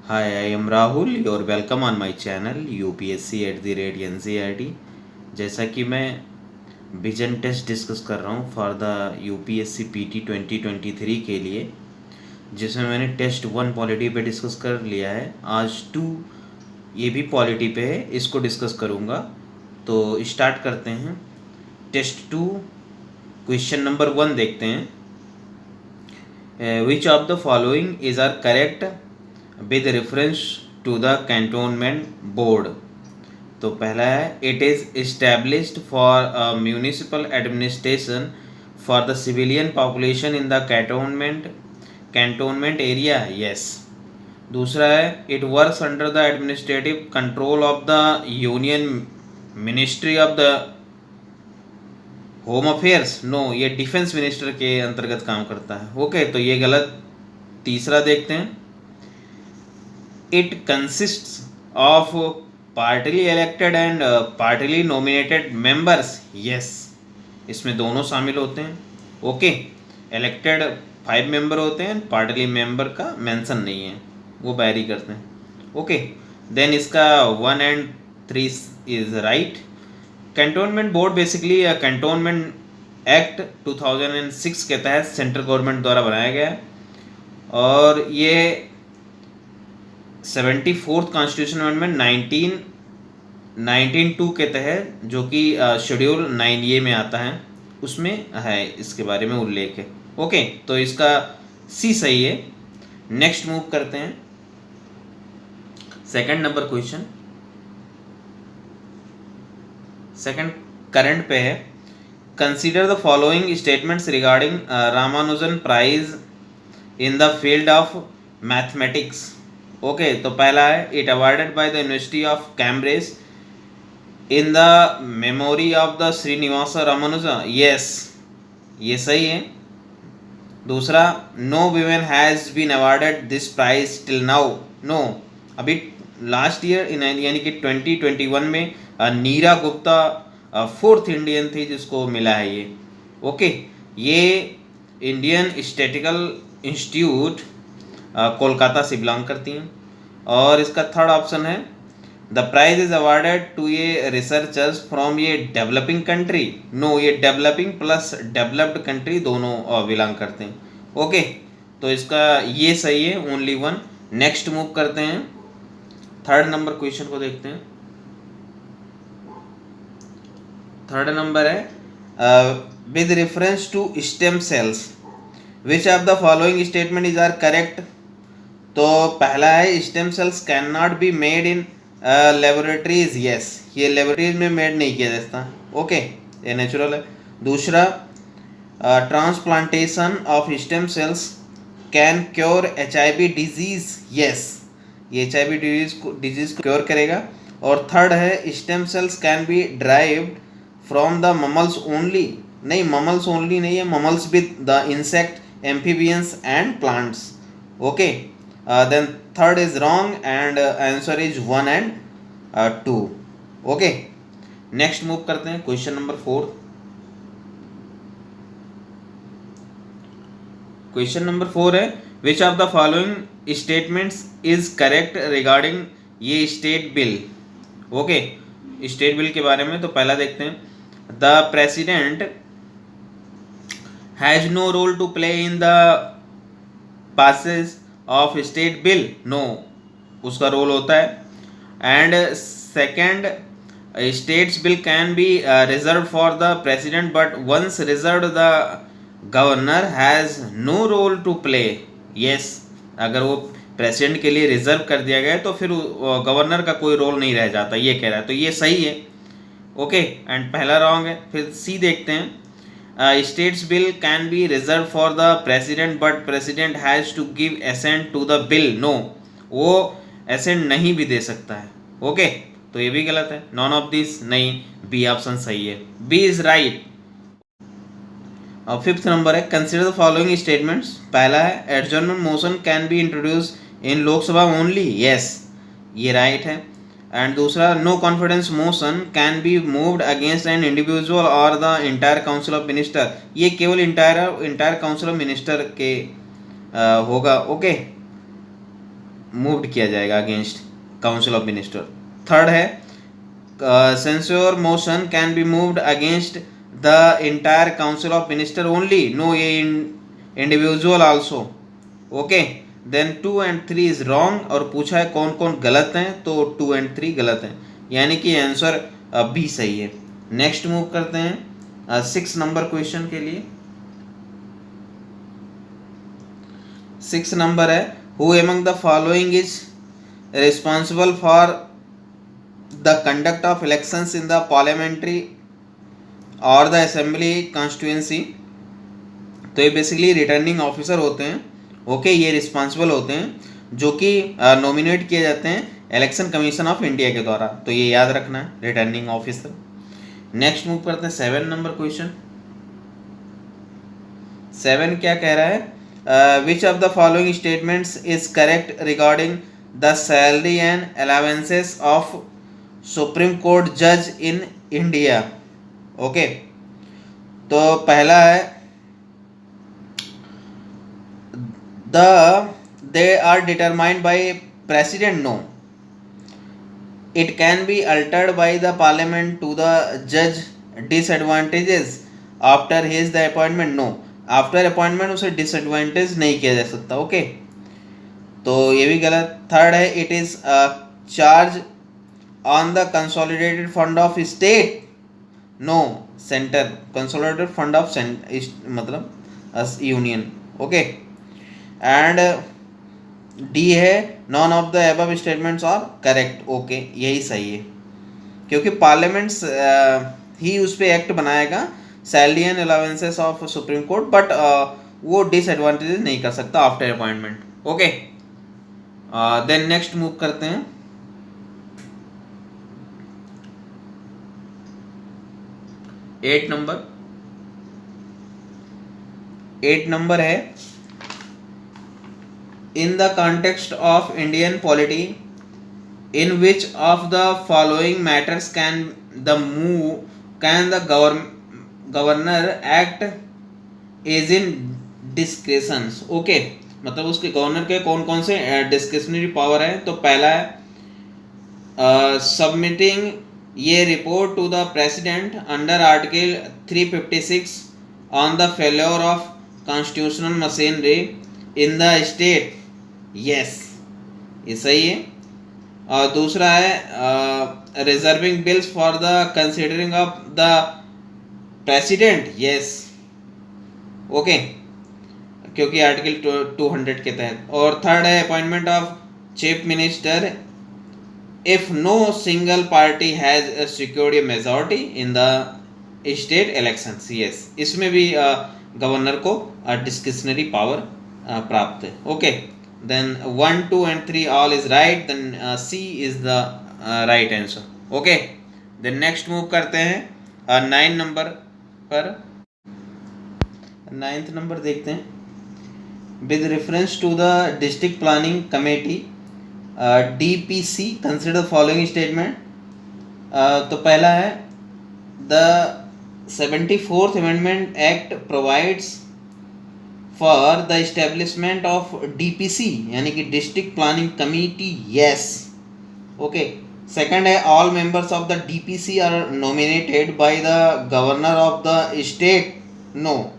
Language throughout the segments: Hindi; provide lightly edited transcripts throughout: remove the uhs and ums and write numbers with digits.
Hi, I am Rahul. You're welcome on my channel UPSC@NCERT। जैसा कि मैं विजन टेस्ट डिस्कस कर रहा हूँ फॉर द UPSC PT 2023 के लिए, जिसमें मैंने टेस्ट 1 पॉलिटी पे डिस्कस कर लिया है। आज 2 ये भी पॉलिटी पे है, इसको डिस्कस करूँगा। तो स्टार्ट करते हैं। टेस्ट 2 क्वेश्चन नंबर 1 देखते हैं। Which of the following is are correct with reference to the cantonment board. तो पहला है, it is established for municipal administration for the civilian population in the cantonment area. Yes. दूसरा है, it works under the administrative control of the union ministry of the home affairs. No, ये डिफेंस मिनिस्टर के अंतर्गत काम करता है। ओके, तो ये गलत। तीसरा देखते हैं, it consists of partly elected and partly nominated members. Yes, इसमें दोनों शामिल होते हैं। ओके, इलेक्टेड 5 मेंबर होते हैं, पार्टली मेंबर का मेंशन नहीं है, वो बैरी करते हैं। ओके, देन इसका 1 and 3 is right. Cantonment board basically cantonment act 2006 के तहत सेंट्रल गवर्नमेंट द्वारा बनाया गया है, और ये 74th कॉन्स्टिट्यूशन अमेंडमेंट 1992 के तहत, जो कि शेड्यूल 9A में आता है, उसमें है इसके बारे में उल्लेख है। ओके, तो इसका सी सही है। नेक्स्ट मूव करते हैं। Second number question, second current पे है। Consider the following statements regarding Ramanujan prize in the field of mathematics. Okay, तो पहला है, it awarded by the university of Cambridge in the memory of the Srinivasa Ramanuja. Yes, ये सही है। दूसरा, no women has been awarded this prize till now. No, अभी लास्ट ईयर यानी कि 2021 में नीरा गुप्ता 4th इंडियन थी जिसको मिला है ये। ओके, ये इंडियन स्टैटिस्टिकल इंस्टीट्यूट कोलकाता से बिलोंग करती हैं। और इसका थर्ड ऑप्शन है, the prize is awarded to ये रिसर्चर्स फ्रॉम ये डेवलपिंग कंट्री। नो, ये डेवलपिंग प्लस डेवलप्ड कंट्री दोनों बिलोंग करते हैं। ओके, तो इसका ये सही है, ओनली 1। नेक्स्ट मूव करते हैं, थर्ड नंबर क्वेश्चन को देखते हैं। थर्ड नंबर है, with reference to stem cells which of the following statement is are correct. तो पहला है, stem cells can not be made in laboratories. Yes, ये लेबोरेटरीज में मेड नहीं किया जाता। ओके, ये नेचुरल है। दूसरा, transplantation of stem cells can cure HIV disease. Yes, ये HIV डिजीज को क्योर करेगा। और थर्ड है, stem cells can be derived from the ममल्स only. नहीं, ममल्स ओनली नहीं है, mammals with the insect, amphibians and plants. Okay, then third is wrong and answer is 1 and 2। Okay, next move करते हैं, क्वेश्चन नंबर 4। क्वेश्चन नंबर 4 है, which of the following statements is correct regarding ये state bill. Okay, state bill के बारे में तो पहला देखते हैं, the president has no role to play in the passage of state bill. No, उसका रोल होता है। And second, states bill can be reserve for the president but once reserve the governor has no role to play. Yes, अगर वो प्रेसिडेंट के लिए रिजर्व कर दिया गया तो फिर गवर्नर का कोई रोल नहीं रह जाता, ये कह रहा है, तो ये सही है। ओके, एंड पहला रॉन्ग है। फिर सी देखते हैं, states bill can be reserve for the president but president has to give assent to the bill. No, वो एसेंट नहीं भी दे सकता है। ओके, तो ये भी गलत है, नॉन ऑफ दिस नहीं, बी ऑप्शन सही है, बी इज राइट। और फिफ्थ नंबर है, कंसिडर द फॉलोइंग स्टेटमेंट्स। पहला है, adjournment motion can be introduce in Lok Sabha only. Yes, ये राइट है। एंड दूसरा, no confidence motion can be moved against an individual और the entire council of minister. ये केवल इंटायर काउंसिल ऑफ मिनिस्टर के होगा। ओके, मूव्ड किया जाएगा against council of minister. Third है censor motion can be moved against the entire council of minister only, no ये individual also. Okay, then 2 and 3 is wrong, और पूछा है कौन कौन गलत हैं, तो 2 and 3 गलत हैं, यानी कि आंसर बी सही है। नेक्स्ट मूव करते हैं 6 नंबर क्वेश्चन के लिए। 6 नंबर है who among the following is responsible for the conduct of elections in the parliamentary और द असेंबली कॉन्स्टिट्यूएंसी। तो ये बेसिकली रिटर्निंग ऑफिसर होते हैं। ओके, ये रिस्पॉन्सिबल होते हैं जो कि नॉमिनेट किए जाते हैं इलेक्शन कमीशन ऑफ इंडिया के द्वारा, तो ये याद रखना है, रिटर्निंग ऑफिसर। नेक्स्ट मूव करते हैं 7 नंबर क्वेश्चन। 7 क्या कह रहा है, which of the following statements is correct regarding the salary and allowances of supreme court जज इन इंडिया। ओके, तो पहला है they are determined by president, no, it can be altered by the parliament to the judge disadvantages after his the appointment, no, after appointment उसे disadvantage नहीं किया जा सकता। ओके, तो ये भी गलत। थर्ड है it is charge on the consolidated fund of state, no, center consolidated fund of मतलब यूनियन। ओके, एंड डी है none of the above statements are correct. Okay, यही सही है, क्योंकि पार्लियामेंट्स ही उस पर एक्ट बनाएगा salary and allowances of supreme court, but वो डिसएडवांटेजेस नहीं कर सकता after appointment. Okay, then next move करते हैं 8 नंबर। 8 नंबर है in the context of Indian polity, in which of the following matters can the governor act as in discretions। Okay, मतलब उसके गवर्नर के कौन कौन से डिस्क्रिशनरी पावर है। तो पहला है सबमिटिंग ये report to the president under article 356 on the failure of constitutional machinery in the state. Yes, ये सही है। और दूसरा है reserving bills for the considering of the president. Yes, okay, क्योंकि आर्टिकल 200 के तहत। और थर्ड है appointment of chief minister if no single party has secured a majority in the state elections. Yes, इसमें भी गवर्नर को डिस्क्रिशनरी पावर प्राप्त है। Okay, then 1 2 and 3 all is right, then C is the right answer। okay, then next move करते हैं 9 नंबर पर। 9th नंबर देखते हैं। with reference to the district planning committee DPC consider the following statement। तो पहला है the 74th amendment act provides for the establishment of DPC यानी कि district planning committee. Yes, okay. Second है all members of the DPC are nominated by the governor of the state. No,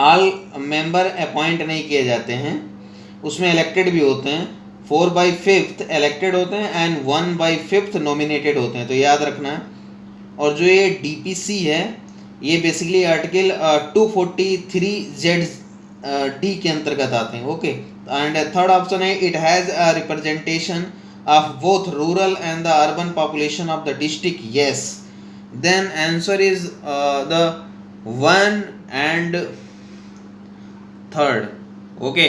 all member appoint नहीं किए जाते हैं, उसमें इलेक्टेड भी होते हैं। 4/5 इलेक्टेड होते हैं एंड 1/5 नॉमिनेटेड होते हैं, तो याद रखना है। और जो ये DPC है ये बेसिकली आर्टिकल 243Z के अंतर्गत आते हैं। ओके, एंड थर्ड ऑप्शन है it has a representation of both rural and the urban population of the district. Yes, then answer is the 1 and 3rd। Okay,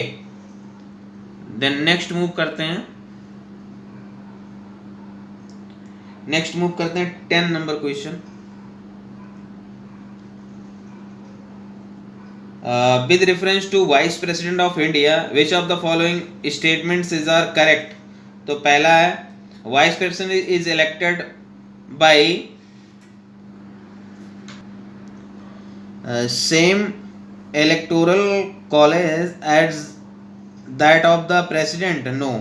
then next move करते हैं 10 number question. with reference to Vice President of India, which of the following statements is are correct। तो पहला है Vice President is elected by same electoral college as that of the president? No.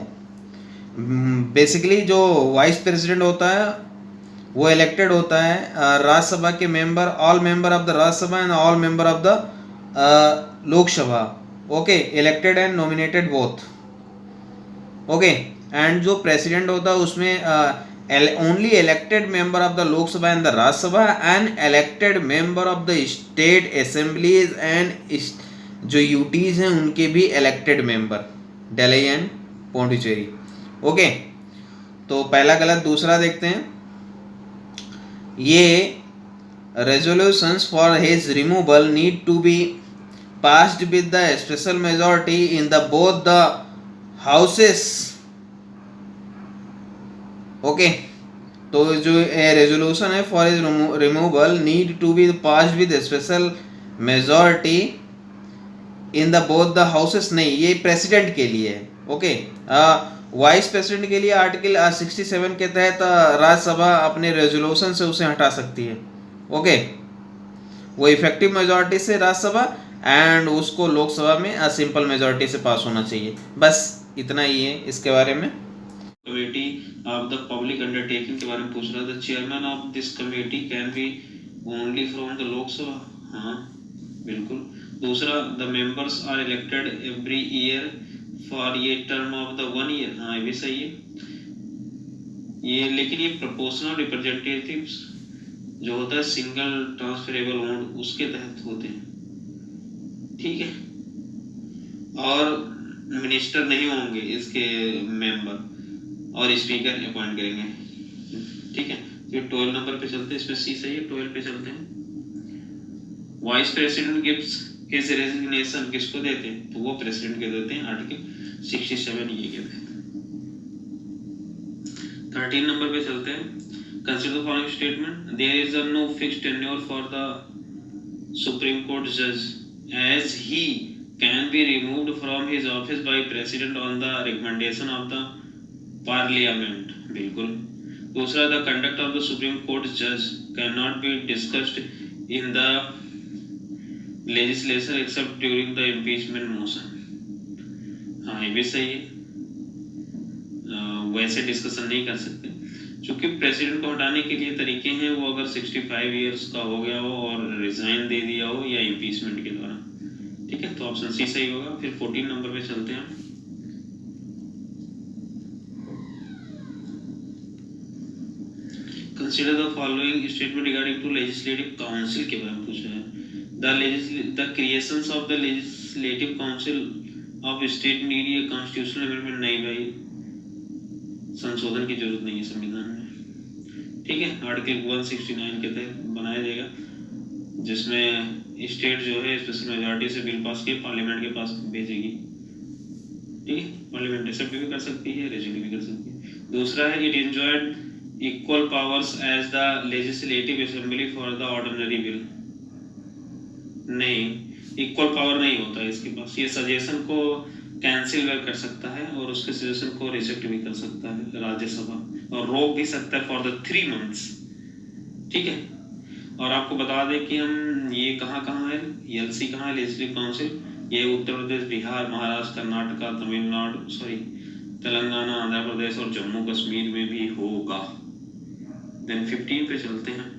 Basically जो वाइस प्रेसिडेंट होता है वो इलेक्टेड होता है राज्यसभा के member, all member of the Rajya Sabha and all member of the Lok Sabha, okay, elected and nominated both, okay. And जो प्रेसिडेंट होता है उसमें only elected member of the Lok Sabha and the Rajya Sabha and elected member of the state assemblies and जो यूटीज हैं उनके भी elected member, Delhi and Pondicherry, okay. तो पहला गलत। दूसरा देखते हैं, ये resolutions for his removal need to be passed with the special majority in the both the houses, okay। तो जो रेजोल्यूशन है for his removal need to be passed with special majority in the both the houses, नहीं, ये प्रेसिडेंट के लिए है, ओके। वाइस प्रेसिडेंट के लिए आर्टिकल 67 के तहत राज्यसभा अपने रेजोल्यूशन से उसे हटा सकती है, ओके। वो इफेक्टिव मेजॉरिटी से राज्यसभा एंड उसको लोकसभा में सिंपल मेजॉरिटी से पास होना चाहिए। बस इतना ही है इसके बारे में। Committee of the public undertaking के बारे में पूछ रहा था। Chairman of this committee can be only from the Lok Sabha, हाँ बिल्कुल। दूसरा, the members are elected every year for ये टर्म ऑफ द 1 ईयर, हाँ ये भी सही है ये। लेकिन ये प्रोपोर्शनल रिप्रेजेंटेटिव्स जो होता है सिंगल ट्रांसफरेबल वोट उसके तहत होते हैं, ठीक है। और मिनिस्टर नहीं होंगे इसके मेंबर, और स्पीकर अपॉइंट करेंगे, ठीक है। फिर 12 नंबर पे चलते हैं, इसमें सी सही है, 12 पे चलते हैं। Vice president gives his resignation किसको देते हैं? तो वो प्रेसिडेंट के देते हैं, आर्टिकल 67 ये कहते हैं। 13 नंबर पे चलते हैं। Consider the following statement, there is a no fixed tenure for the supreme court जज as he can be removed from his office by president on the recommendation of the parliament, बिल्कुल। दूसरा, the conduct of the supreme court judge cannot be discussed in the legislature except during the impeachment motion, हाँ ये भी सही है। वैसे डिस्कशन नहीं कर सकते क्योंकि प्रेसिडेंट को हटाने के लिए तरीके हैं, वो अगर 65 इयर्स का हो गया हो और रिजाइन दे दिया हो या इम्पीचमेंट के द्वारा, ठीक है। तो ऑप्शन सी सही होगा। फिर 14 नंबर पे चलते हैं। Consider the following statement regarding to legislative council के बारे में पूछा है। The creations of the legislative council of state need a constitutional amendment, नहीं भाई संशोधन की जरूरत नहीं है संविधान में, ठीक है। आर्टिकल 169 के तहत बनाया जाएगा जिसमें स्टेट जो है स्पेशल मेजॉरिटी से बिल पास के पार्लियामेंट के पास भेजेगी, ठीक है। पार्लियामेंट एक्सेप्ट भी कर सकती है, रिजेक्ट भी कर सकती है। दूसरा है, it enjoyed equal powers as the legislative assembly for the ordinary bill, नहीं, इक्वल पावर नहीं होता है इसके पास। ये सजेशन को कैंसिल कर सकता है और उसके सजेशन को रिजेक्ट भी कर सकता है राज्यसभा, और रोक भी सकता है फॉर द 3 मंथ्स, ठीक है। और आपको बता दें कि हम ये कहाँ है, एलसी कहाँ है, लेजिस्लेटिव काउंसिल, ये उत्तर प्रदेश, बिहार, महाराष्ट्र, कर्नाटका, तमिलनाडु, सॉरी तेलंगाना, आंध्र प्रदेश और जम्मू कश्मीर में भी होगा। देन 15 पे चलते हैं।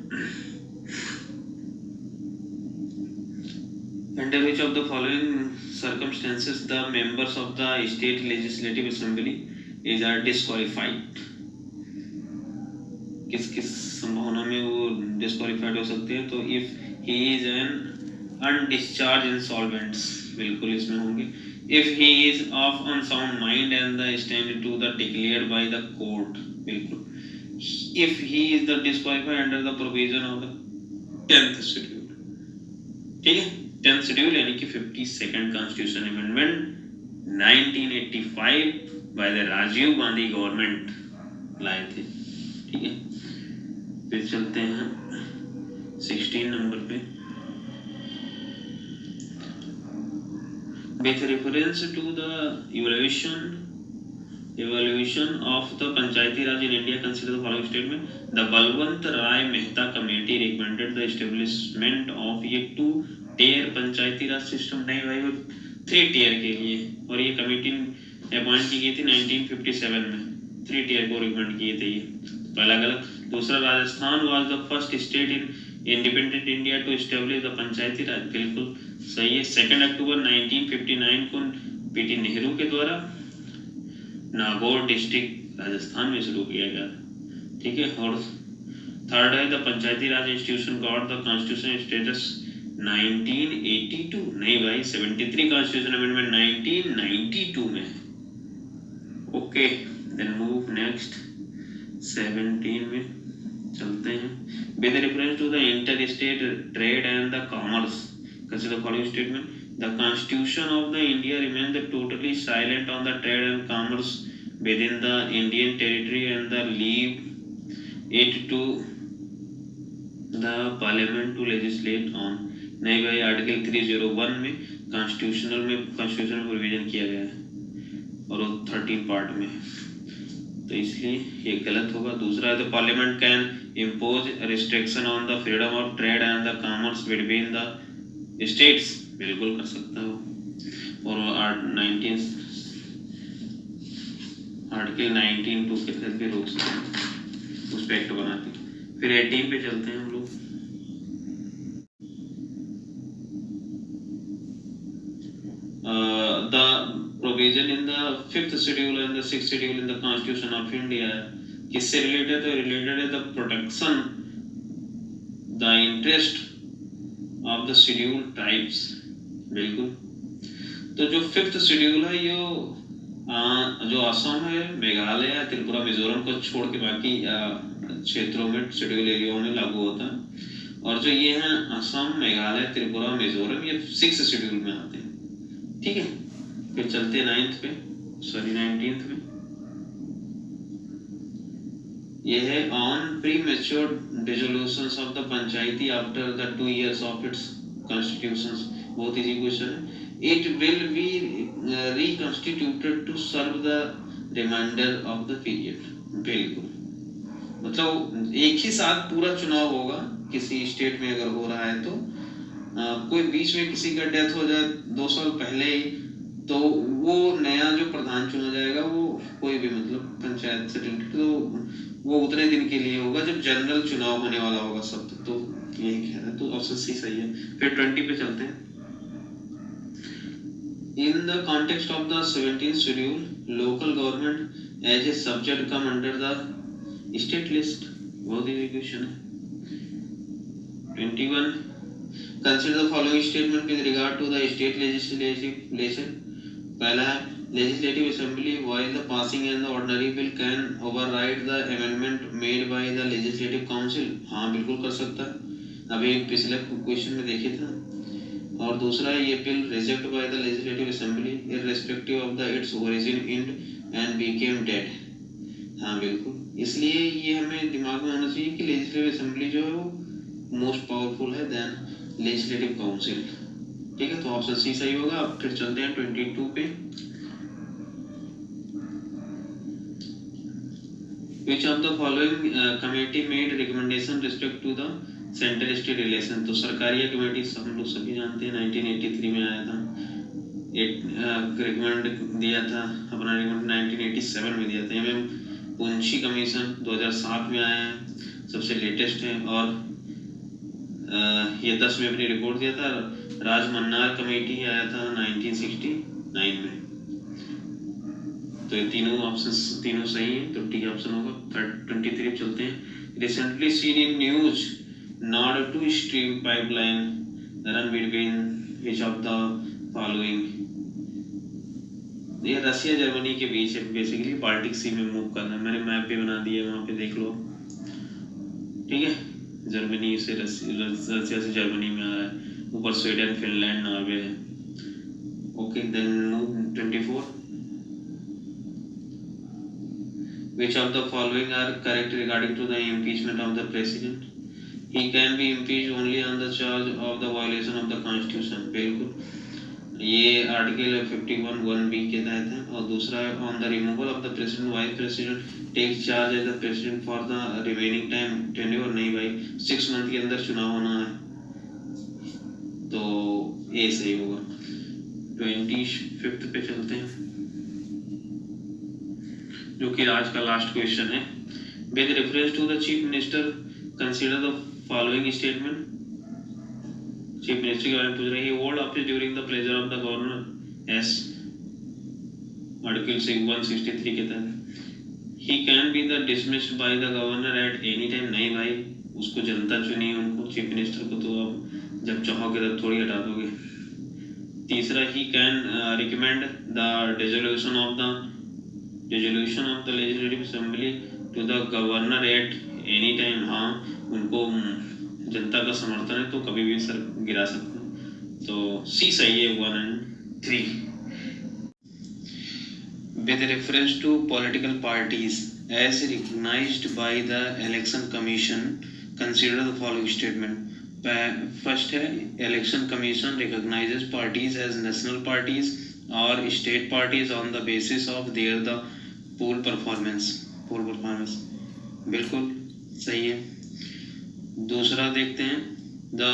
Under which of the following circumstances the members of the state legislative assembly is are disqualified? किस संभावना में वो डिस्क्वालिफाइड हो सकते हैं? तो if he is an undischarge insolvents, बिल्कुल इसमें होंगे। If he is of unsound mind and the stand to the declared by the court, बिल्कुल। If he is the disqualified under the provision of the 10th schedule, ठीक है। 10th शेड्यूल यानी कि 52nd constitution amendment 1985 by the Rajiv Gandhi government लाए थे, ठीक है। फिर चलते हैं 16 नंबर पे। With reference to the evaluation of the Panchayati Raj in India, consider the following statement. The Balwant Rai Mehta committee recommended the establishment of ये 2-tier पंचायती राज सिस्टम, नहीं भाई वो 3 टियर के लिए, और ये कमेटी अपॉइंट की गई थी 1957 में, 3 टियर को रिकमेंड किए थे ये, पहला गलत। दूसरा, Rajasthan was the first state in independent India to establish the panchayati raj, बिल्कुल सही है। 2 अक्टूबर 1959 को पीटी नेहरू के द्वारा नागौर डिस्ट्रिक्ट राजस्थान में शुरू किया गया, ठीक है। और थर्ड है, the panchayati Raj institution got the constitution status 1982, नहीं भाई 73 कॉन्स्टिट्यूशन अमेंडमेंट 1992 में। ओके, देन मूव नेक्स्ट 17 में चलते हैं। With reference to the inter state trade and the commerce, consider following statement, the constitution of the India remain the totally silent on the trade and commerce within the Indian territory and the leave it to the parliament to legislate on। नहीं भाई, आर्टिकल 301 में कॉन्स्टिट्यूशनल प्रोविजन किया गया है और 13 पार्ट में, तो इसलिए ये गलत होगा। दूसरा है, the parliament can impose restriction on the freedom of trade and the commerce between the states, बिल्कुल कर सकता हो। और 19 आर्टिकल 19(2) के तहत भी रोक सकते हैं, उस पर एक्ट बनाते हैं। फिर 18 पे चलते हैं हम लोग। The provision in the 5th schedule and the 6th schedule in the constitution of India किससे रिलेटेड है? रिलेटेड है the protection the interest of the schedule tribes, बिल्कुल। तो जो 5th शेड्यूल है ये जो असम है, मेघालय, त्रिपुरा, मिजोरम को छोड़ के बाकी क्षेत्रों में, शेड्यूल एरियाओं में लागू होता है। और जो ये हैं असम, मेघालय, त्रिपुरा, मिजोरम, ये 6th शेड्यूल में आते हैं, ठीक है। फिर चलते हैं 19th में। ये है on premature dissolutions of the panchayati after the 2 years of its constitutions, बहुत इजी क्वेश्चन है। It will be reconstituted to serve the remainder of the period, बिल्कुल। मतलब एक ही साथ पूरा चुनाव होगा किसी स्टेट में अगर हो रहा है तो कोई बीच में किसी का डेथ हो जाए 2 साल पहले ही, तो वो नया जो प्रधान चुना जाएगा वो कोई भी मतलब पंचायत से रिलेटेड, तो वो उतने दिन के लिए होगा जब जनरल चुनाव होने वाला होगा सब, तो यही कह रहा है, तो ऑप्शन सी सही है। फिर 20 पे चलते हैं। In the context of the 17th schedule, local government as a subject come under the state list, बहुत ही क्वेश्चन है। 21, consider the following statement with regard to the state legislation। पहला है, legislative assembly while the passing and the ordinary bill can override the amendment made by the legislative council, हाँ बिल्कुल कर सकता है, अभी पिछले क्वेश्चन में देखे थे। और दूसरा है, ये bill reject by the legislative assembly irrespective of the its origin and became dead, हाँ बिल्कुल। इसलिए ये हमें दिमाग में होना चाहिए कि लेजिस्लेटिव असेंबली जो है वो मोस्ट पावरफुल है देन लेजिस्लेटिव काउंसिल, ठीक है। तो ऑप्शन सी सही होगा। अब फिर चलते हैं 22 पे। Which of the following committee made recommendation respect to the central state relation? तो सरकारिया कमेटी हम लोग सभी जानते हैं 1983 में आया था, रिकमेंड दिया था अपना, रिकमेंड 1987 में दिया था। एमएम पुंछी कमीशन 2007 में आया है, सबसे लेटेस्ट है, और ये 10 में अपनी रिपोर्ट दिया था। राजमन्नार कमेटी आया था 1969 में। तो ये तीनों ऑप्शंस तीनों सही हैं, तो टी ऑप्शन होगा। 23 चलते हैं। Recently seen in news Nord to stream pipeline run between which of the following? ये रसिया जर्मनी के बीच है, बेसिकली बाल्टिक सी में मूव करना है। मैंने मैप भी बना दिया है, वहाँ पे देख लो, ठीक है। जर्मनी से रसिया से जर्मनी में आ रहा है, ऊपर स्वीडन, फिनलैंड, नॉर्वे है। Okay, then move 24। Which of the following are correct regarding to the impeachment of the president? He can be impeached only on the charge of the violation of the constitution, बिल्कुल। ये आर्टिकल 51(1)(b) के तहत है। और दूसरा है, on the removal of the president, vice president takes charge as the president for the remaining time tenure, नहीं भाई 6 मंथ के अंदर चुनाव होना है, तो ए सही होगा। 25 पे चलते हैं, जो कि आज का लास्ट क्वेश्चन है। With reference to the chief minister consider the following statement. Chief minister के बारे में पूछ रहे हैं। He hold office during the pleasure of the governor as article 163 के तहत। He can be the dismissed by the governor at any time. नहीं भाई, उसको जनता चुनी है उनको, चीफ मिनिस्टर को तो अब जब चाहोगे तब थोड़ी हटा दोगे। तीसरा, he can recommend the dissolution of the legislative assembly to the governor at any time. हाँ, उनको जनता का समर्थन है तो कभी भी सर गिरा सकते हैं, तो सी सही है 1 and 3। With reference to political parties as recognized by the election commission, consider the following statement. First है, election commission recognizes parties as national parties or state parties on the basis of their the poll performance। बिल्कुल सही है। दूसरा देखते हैं, the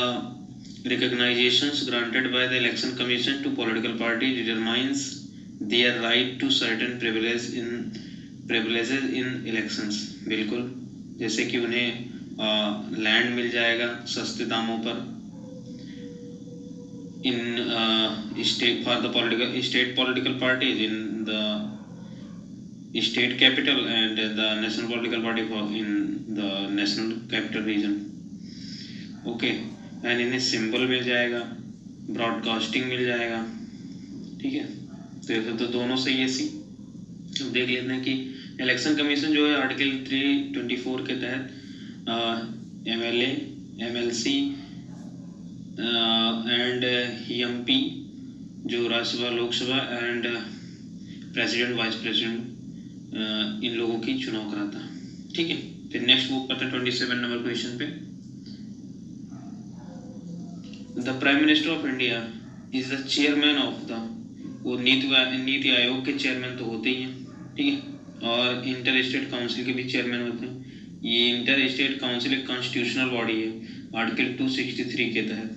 recognitions granted by the election commission to political parties determines their right to certain privileges in elections। बिल्कुल, जैसे कि उन्हें लैंड मिल जाएगा सस्ते दामों पर इन state for the political parties in the state capital and the national political party in the national capital region. Okay, and इन्हें सिंबल मिल जाएगा, ब्रॉडकास्टिंग मिल जाएगा। ठीक है, तो दोनों सही है सी। अब देख लेते हैं कि इलेक्शन कमीशन जो है आर्टिकल 324 के तहत एमएलए, एमएलसी एंड एमपी जो Rajya Sabha, Lok Sabha and president, vice president, इन लोगों की चुनाव कराता है। ठीक है, फिर नेक्स्ट मूव करते हैं 27 नंबर क्वेश्चन पे। The prime minister of India is the chairman of the, वो नीति आयोग के चेयरमैन तो होते ही हैं। ठीक है, और इंटर स्टेट काउंसिल के भी चेयरमैन होते हैं। ये इंटर स्टेट काउंसिल एक कॉन्स्टिट्यूशनल बॉडी है आर्टिकल 263 के तहत।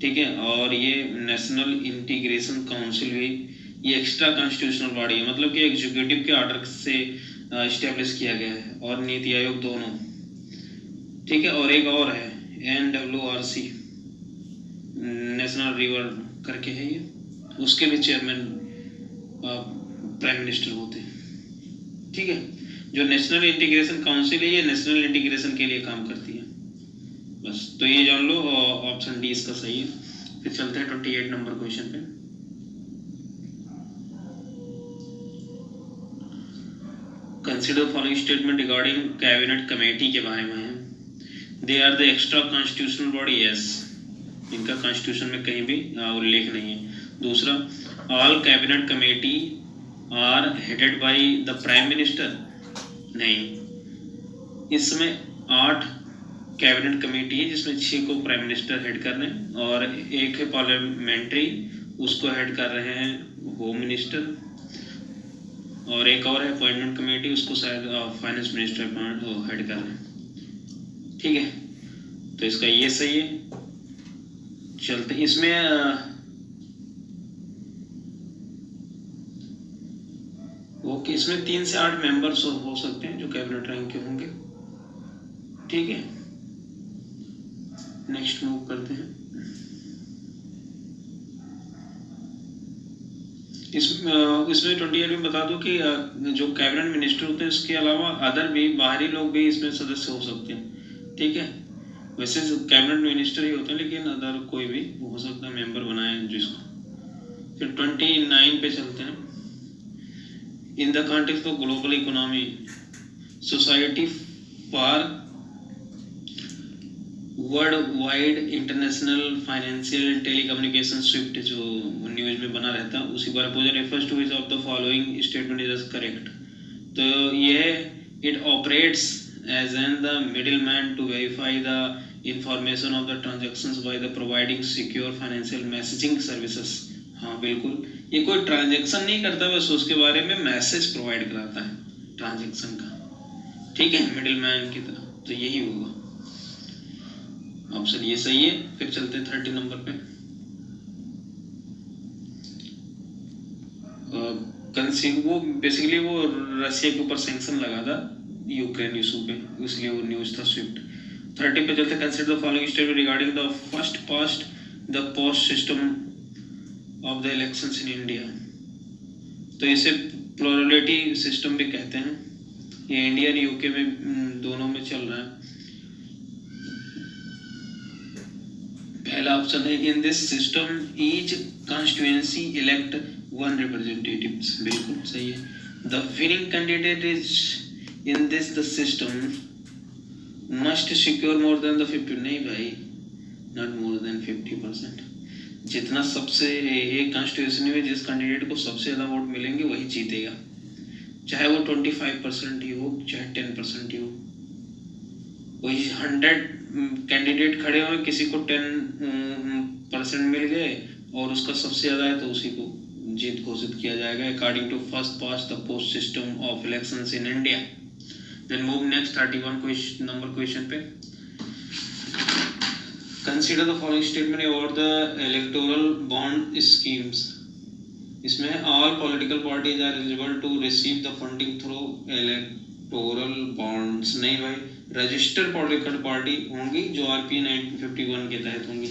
ठीक है, और ये नेशनल इंटीग्रेशन काउंसिल भी ये एक्स्ट्रा कॉन्स्टिट्यूशनल बॉडी है, मतलब कि एग्जीक्यूटिव के ऑर्डर से इस्टेब्लिश किया गया है, और नीति आयोग दोनों। ठीक है, और एक और है NWRC, नेशनल रिवर करके है ये, उसके भी चेयरमैन प्राइम मिनिस्टर होते हैं। ठीक है, जो नेशनल इंटीग्रेशन काउंसिल है ये नेशनल इंटीग्रेशन के लिए काम करती है। बस, तो ये जान लो, ऑप्शन डी इसका सही है। फिर चलते हैं 28 नंबर क्वेश्चन पे। Consider following statement regarding cabinet committee के बारे में है। They are the extra constitutional body. Yes, इनका कॉन्स्टिट्यूशन में कहीं भी उल्लेख नहीं है। दूसरा, all cabinet committee are headed by the prime minister. नहीं, इसमें 8 कैबिनेट कमेटी है जिसमें 6 को प्राइम मिनिस्टर हेड कर रहे हैं, और एक है पार्लियामेंट्री, उसको हेड कर रहे हैं होम मिनिस्टर, और एक और है अपॉइंटमेंट कमेटी, उसको शायद फाइनेंस मिनिस्टर हेड कर रहे हैं। ठीक है, तो इसका ये सही है। चलते इसमें ओके, इसमें 3 से 8 मेंबर्स हो सकते हैं जो कैबिनेट रैंक के होंगे। ठीक है, नेक्स्ट मूव करते हैं। इसमें 28 में बता दो कि जो कैबिनेट मिनिस्टर होते हैं उसके अलावा अदर भी बाहरी लोग भी इसमें सदस्य हो सकते हैं। ठीक है, वैसे कैबिनेट मिनिस्टर ही होते हैं, लेकिन अदर कोई भी हो सकता है मेंबर बनाए जिसको। फिर 29 पे चलते हैं। In the context of global economy, society for world wide international financial telecommunication SWIFT, जो न्यूज में बना रहता है, उसी बारे में refers to is of the following statement is correct. तो ये it operates as an the middleman to verify the information of the transactions by the providing secure financial messaging services. हाँ बिल्कुल, ये कोई ट्रांजैक्शन नहीं करता, बस उसके बारे में मैसेज प्रोवाइड कराता है ट्रांजैक्शन का। ठीक है, मिडिलमैन की तरह, तो यही होगा ऑप्शन ये सही है। फिर चलते हैं 30 नंबर पे। वो बेसिकली वो रशिया के ऊपर सैंक्शन लगा था यूक्रेन इशू पे, इसलिए वो न्यूज था स्विफ्ट। 30 पे चलते, consider the following statement regarding the first past the post system of the elections in India. तो इसे प्लुरलिटी सिस्टम भी कहते हैं, ये इंडिया और यूके में दोनों में चल रहा है। पहला ऑप्शन है, in this system each constituency elect one representatives, बिल्कुल सही है। The winning candidate is in this the system must secure more than the 50, नहीं भाई, नॉट मोर देन 50%। जितना सबसे एक कॉन्स्टिट्यूएंसी में जिस कैंडिडेट को सबसे ज्यादा वोट मिलेंगे वही जीतेगा, चाहे वो 25% ही हो, चाहे 10% ही हो। वही 100 कैंडिडेट खड़े हो, किसी को 10% मिल गए और उसका सबसे ज्यादा है तो उसी को जीत घोषित किया जाएगा, according to first past the post system of elections in India. Then move next 31 number question पे। Consider the following statement about the electoral bond schemes. इसमें all political parties are eligible to receive the funding through electoral bonds, नहीं भाई, रजिस्टर्ड पॉलिटिकल पार्टी होंगी जो आरपी 1951 के तहत होंगी,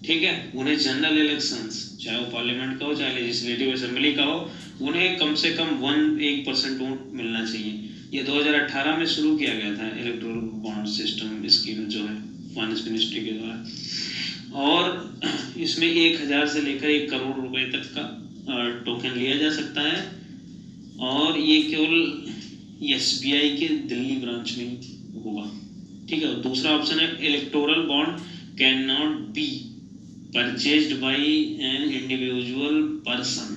ठीक है। उन्हें जनरल इलेक्शंस, चाहे वो पार्लियामेंट का हो चाहे लेजिस्लेटिव असेंबली का हो, उन्हें कम से कम 1% वोट मिलना चाहिए। ये 2018 में शुरू किया गया था इलेक्टोरल बॉन्ड सिस्टम स्कीम जो है फाइनेंस मिनिस्ट्री के द्वारा, और इसमें 1000 से लेकर 1 करोड़ रुपए तक का टोकन लिया जा सकता है, और ये केवल एसबीआई के दिल्ली ब्रांच में होगा, ठीक है। दूसरा ऑप्शन है, electoral bond can not B purchased bye an individual person,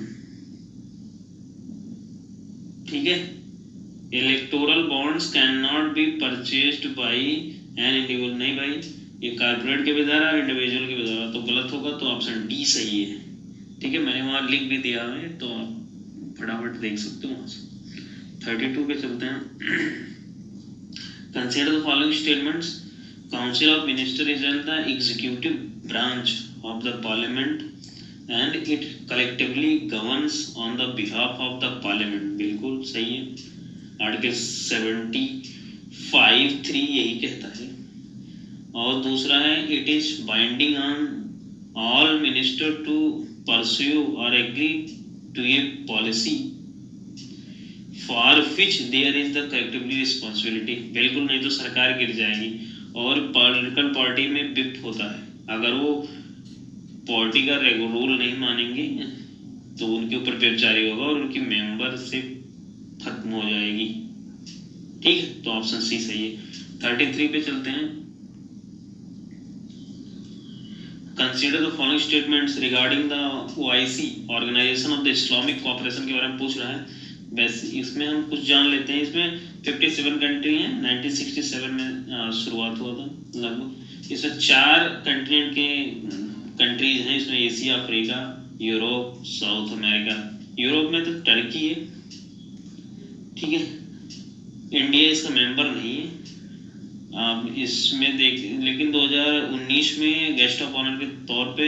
ठीक है। Electoral bonds can not B purchased bye an individual, नहीं भाई, ये कॉर्पोरेट के द्वारा, इंडिविजुअल के द्वारा, तो गलत होगा, तो ऑप्शन डी सही है, ठीक है। मैंने वहां लिख भी दिया है तो आप फटाफट देख सकते हो वहां से। 32 पे चलते हैं। Consider the following statements, council of minister is the executive branch of the parliament and it collectively governs on the behalf of the parliament, बिल्कुल सही है। आर्टिकल 75(3) यही कहता है। और दूसरा है, it is binding on all minister to pursue or agree to a policy for which there is the collectively responsibility, बिल्कुल, नहीं तो सरकार गिर जाएगी। और पॉलिटिकल पार्टी में विप होता है, अगर वो पार्टी का रूल नहीं मानेंगे तो उनके ऊपर विप जारी होगा और उनकी मेंबरशिप खत्म हो जाएगी, ठीक है। तो ऑप्शन सी सही है। 33 पे चलते हैं। Consider the following statements regarding the OIC, organisation of the Islamic cooperation के बारे में पूछ रहा है। बस इसमें हम कुछ जान लेते हैं। इसमें 57 कंट्री हैं, 1967 में शुरुआत हुआ था लगभग। इसमें 4 कंटिनेंट के कंट्रीज हैं, इसमें Asia, Africa, Europe, south America. Europe में तो टर्की है, ठीक है। इंडिया इसका मेंबर नहीं है। इसमें देख, लेकिन 2019 में गेस्ट ऑफ ऑनर के तौर पे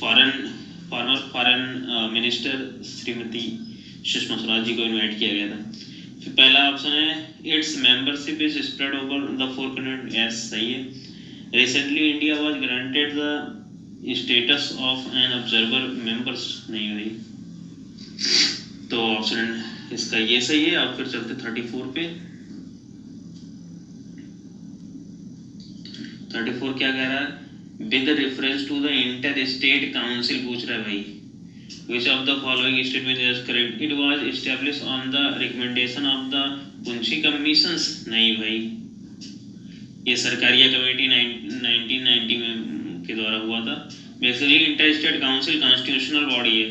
फॉरेन मिनिस्टर श्रीमती सुषमा स्वराज जी को इनवाइट किया गया था। फिर पहला ऑप्शन है, it's membership is spread over the 4 continent, yes सही है। Recently India was granted the status of an observer members, नहीं हुई, तो ऑप्शन इसका ये सही है। और फिर चलते 34 पे। 34 क्या कह रहा है, with reference to the inter state council पूछ रहा है भाई, which of the following statement is correct, it was established on the recommendation of the Punchhi commissions, नहीं भाई, ये सरकारिया कमेटी 1990 में के द्वारा हुआ था। Basically inter state council constitutional body है,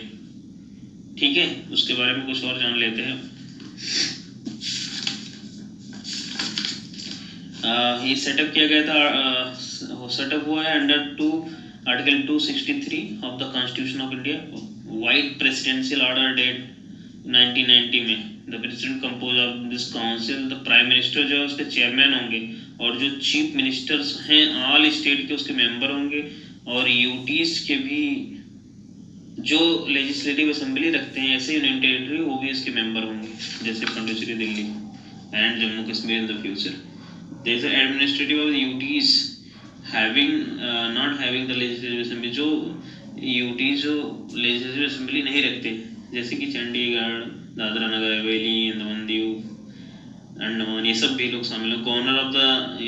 ठीक है। उसके बारे में कुछ और जान लेते हैं। ये सेटअप किया गया था, सेटअप हुआ है under article 263 of the constitution of India, vide presidential order date 1990 में। The president compose of this council, the prime minister जो है उसके चेयरमैन होंगे, और जो चीफ मिनिस्टर्स हैं ऑल स्टेट के उसके मेंबर होंगे, और यूटीज के भी जो लेजिस्लेटिव असेंबली रखते हैं ऐसे यूनियन टेरिटरी वो भी इसके मेंबर होंगे, जैसे Pondicherry, Delhi and Jammu Kashmir in the future. There is administrative of UTs having not having the legislative assembly, जो यूटीज जो लेजिस्लेटिव असेंबली नहीं रखते, जैसे कि चंडीगढ़, दादरा नगर हवेली, अंडमान द्वीप, अंडमान, ये सब भी लोग शामिल हैं। Governor of the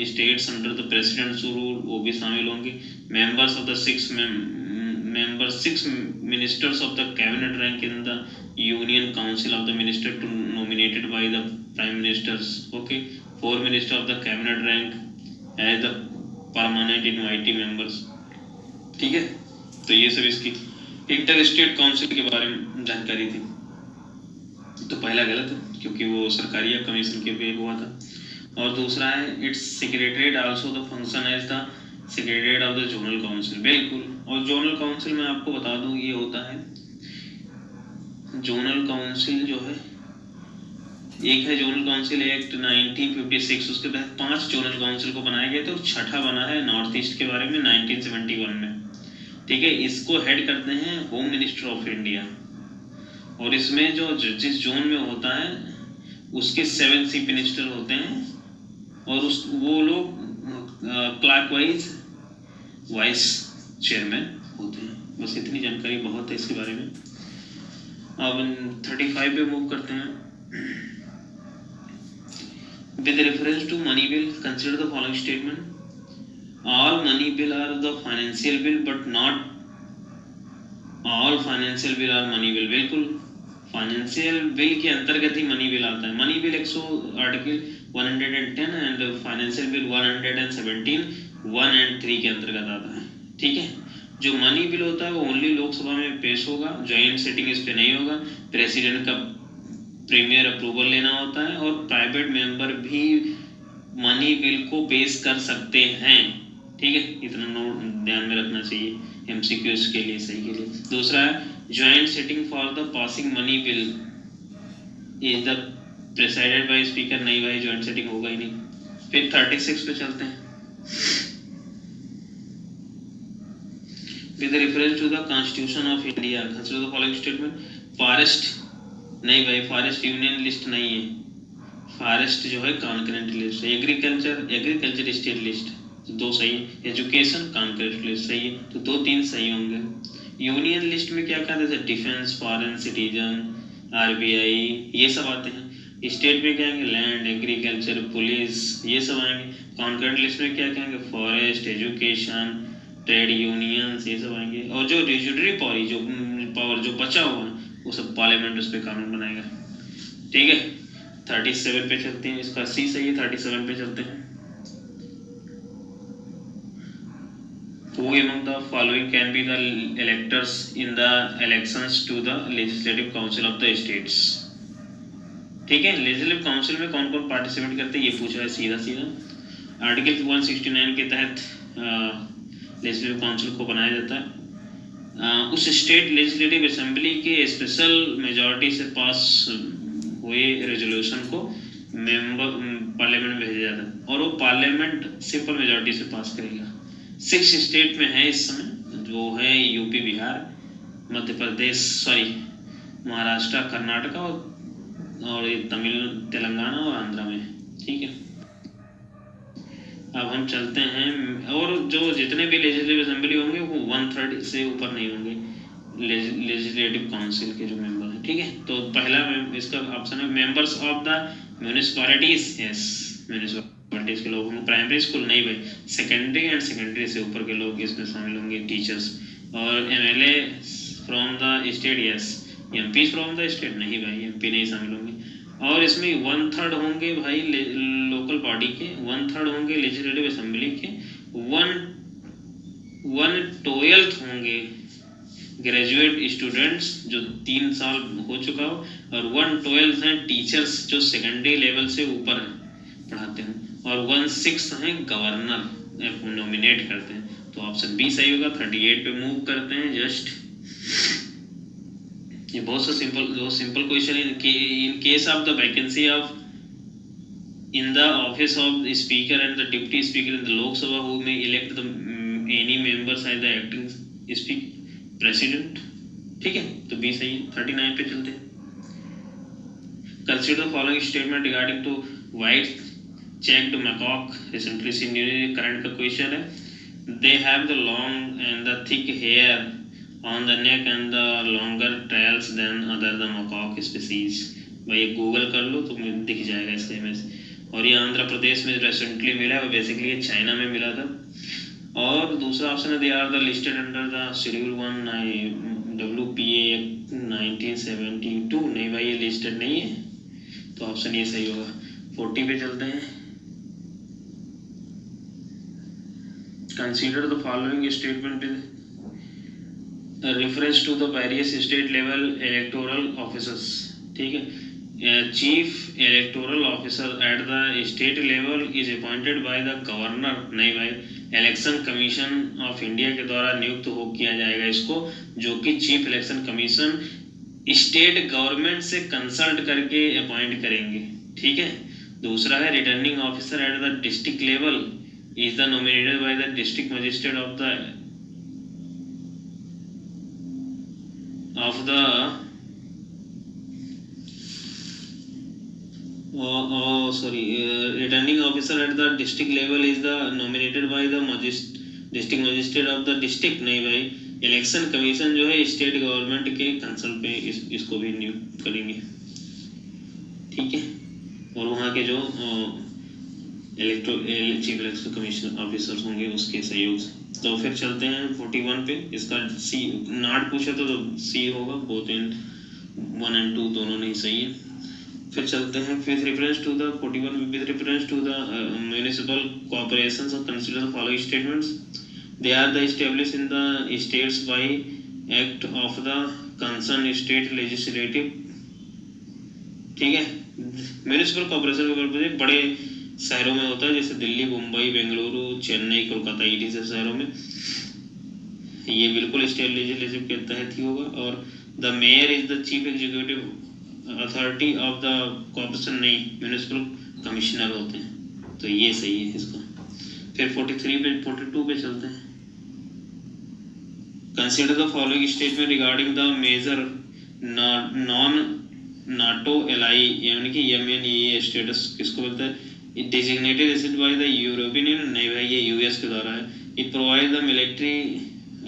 states under the presidents rule वो भी शामिल होंगे। Members of the six ministers of the cabinet rank in the union council of the minister to nominated by the prime ministers, okay। 4 minister of the cabinet rank as the permanent invitee members, ठीक है। तो ये सब इसकी इंटर स्टेट काउंसिल के बारे में जानकारी थी। तो पहला गलत है क्योंकि वो सरकारी कमीशन के पे हुआ था। और दूसरा है it's secretariat also the function as the secretariat of the zonal council, बिल्कुल। और जोनल काउंसिल में आपको बता दूं ये होता है, जोनल काउंसिल जो है, एक है जोनल काउंसिल एक्ट 1956, उसके तहत 5 जोनल काउंसिल को बनाए गए थे और छठा बना है नॉर्थ ईस्ट के बारे में 1971 में, ठीक है। इसको हेड करते हैं होम मिनिस्टर ऑफ इंडिया। और इसमें जो जिस जोन में होता है उसके 7 चीफ मिनिस्टर होते हैं और वो लोग क्लॉकवाइज वाइस चेयरमैन होते हैं। बस इतनी जानकारी बहुत है इसके बारे में। अब 35 पे मूव करते हैं। With reference to money bill consider the following statement. All money bill are the financial bill but not all financial bill are money bill, बिल्कुल। फाइनेंशियल बिल के अंतर्गत ही मनी बिल आता है। Money bill article 110 and financial bill 117 1 और 3 के अंतर्गत आता है, ठीक है। जो मनी बिल होता है वो ओनली लोकसभा में पेश होगा, ज्वाइंट सिटिंग इस पे नहीं होगा। प्रेसिडेंट का प्रीमियर अप्रूवल लेना होता है और प्राइवेट मेंबर भी मनी बिल को पेश कर सकते हैं, ठीक है। इतना नोट ध्यान में रखना चाहिए एमसीक्यूज के लिए, सही के लिए। दूसरा है joint sitting for the passing money bill is the presided by speaker, नहीं भाई ज्वाइंट सिटिंग होगा ही नहीं। फिर 36 पे चलते हैं। With reference to the constitution of India consider the following statement. Forest, नहीं भाई फॉरेस्ट यूनियन लिस्ट नहीं है, फॉरेस्ट जो है कॉन्करेंट लिस्ट है। एग्रीकल्चर स्टेट लिस्ट, तो 2 सही है। एजुकेशन कॉन्करेंट लिस्ट सही है, तो 2-3 सही होंगे। यूनियन लिस्ट में क्या क्या आता है, डिफेंस, फॉरेन, सिटीजन, आरबीआई, ये सब आते हैं। स्टेट में क्या आएंगे, लैंड, एग्रीकल्चर, पुलिस, ये सब आएंगे। कॉन्करेंट लिस्ट में क्या कहेंगे, फॉरेस्ट, एजुकेशन, ट्रेड यूनियंस, ये सब आएंगे। और जो रेजिडरी पावर जो बचा हुआ है वो सब पार्लियामेंट उस पर कानून बनाएगा, ठीक है। 37 पे चलते हैं, इसका सी सही है। 37 पे चलते हैं। Who among the following can be the electors in the elections to the legislative council of the states, ठीक है। लेजिस्लेटिव काउंसिल में कौन कौन पार्टिसिपेट करते हैं ये पूछा है सीधा सीधा। आर्टिकल 169 के तहत लेजिस्लेटिव काउंसिल को बनाया जाता है। उस स्टेट लेजिस्लेटिव असेंबली के स्पेशल मेजॉरिटी से पास हुए रेजोल्यूशन को मेंबर पार्लियामेंट में भेजा जाता है और वो पार्लियामेंट सिंपल मेजॉरिटी से पास करेगा। 6 स्टेट में है इस समय, जो है यूपी, बिहार, मध्य प्रदेश, महाराष्ट्र, कर्नाटक और ये तेलंगाना और आंध्रा में, ठीक है। अब हम चलते हैं। और जो जितने भी लेजिस्लेटिव असेंबली होंगे वो 1/3 से ऊपर नहीं होंगे लेजिस्लेटिव काउंसिल के जो मेंबर हैं, ठीक है। तो पहला इसका ऑप्शन है members of the municipalities, yes municipalities के लोग होंगे। प्राइमरी स्कूल नहीं भाई, सेकेंडरी एंड सेकेंडरी से ऊपर के लोग इसमें शामिल होंगे, टीचर्स। और MLA from the state, yes. MP from the state नहीं भाई, एमपी नहीं शामिल होंगे। और इसमें 1/3 होंगे भाई लोकल बॉडी के, 1/3 होंगे लेजिस्लेटिव असेंबली के, 1/12 होंगे ग्रेजुएट स्टूडेंट्स जो 3 साल हो चुका हो, और 1/12 हैं टीचर्स जो सेकेंडरी लेवल से ऊपर पढ़ाते हैं, और 1/6 हैं गवर्नर नॉमिनेट करते हैं। तो ऑप्शन बी सही होगा। 38 पे मूव करते हैं जस्ट। ये बहुत सिंपल क्वेश्चन है। In case of the vacancy of in the office of speaker and the deputy speaker in the Lok Sabha who may elect the any members as the acting president, ठीक है, तो बी सही है। 39 पे चलते हैं। Consider following statement regarding to white cheeked macaque recently seen, current का क्वेश्चन है। They have the long and the thick hair on the neck and the longer tails than other the macaque species। भाई गूगल कर लो तो दिख जाएगा इसका इमेज। और ये आंध्र प्रदेश में रिसेंटली मिला है, वैसिकली ये चाइना में मिला था। और दूसरा ऑप्शन है they are the listed under the schedule 1 WPA 1972। नहीं भाई ये लिस्टेड नहीं है, तो ऑप्शन ये सही होगा। 40 पे चलते हैं। Consider the following statement with reference to the various state level electoral officers। ठीक है, chief electoral officer at the state level is appointed by the governor. नहीं भाई, इलेक्शन कमीशन ऑफ इंडिया के द्वारा नियुक्त हो किया जाएगा इसको, जो कि chief election commission state government से कंसल्ट करके अपॉइंट करेंगे। ठीक है। दूसरा है returning officer at the district level is the nominated by the district magistrate of the returning officer at the district level is the nominated by the district magistrate of the district। नहीं भाई, इलेक्शन कमीशन जो है स्टेट गवर्नमेंट के कंसल्ट पे इसको भी नियुक्त करेंगे। ठीक है, और वहाँ के जो चीफ इलेक्शन कमीशन ऑफिसर होंगे उसके सहयोग से। तो फिर चलते हैं 41 पे। इसका सी नॉट पूछा तो सी होगा, बोथ एंड 1 and 2 दोनों नहीं सही है। फिर चलते हैं with reference to the 41 with reference to the municipal corporations और consider the following statements. They are the established in the states by act of the concern state legislative. ठीक है, म्युनिसिपल कॉर्पोरेशन के पर्पज बड़े शहरों में होता है, जैसे दिल्ली, मुंबई, बेंगलुरु, चेन्नई, कोलकाता, ये जैसे शहरों में ये बिल्कुल स्टेट लेजिस्लेटिव के तहत ही होगा। और the mayor is the chief executive authority of the corporation. नहीं, म्युनिसिपल कमिश्नर होते हैं, तो ये सही है इसका। फिर 42 पे चलते हैं। Consider the following statement regarding the major non NATO ally, यानी कि यमन, ये स्टेटस किसको बोलता है? designated asset by the European Union। नहीं भाई, ये यूएस के द्वारा है। It provides the military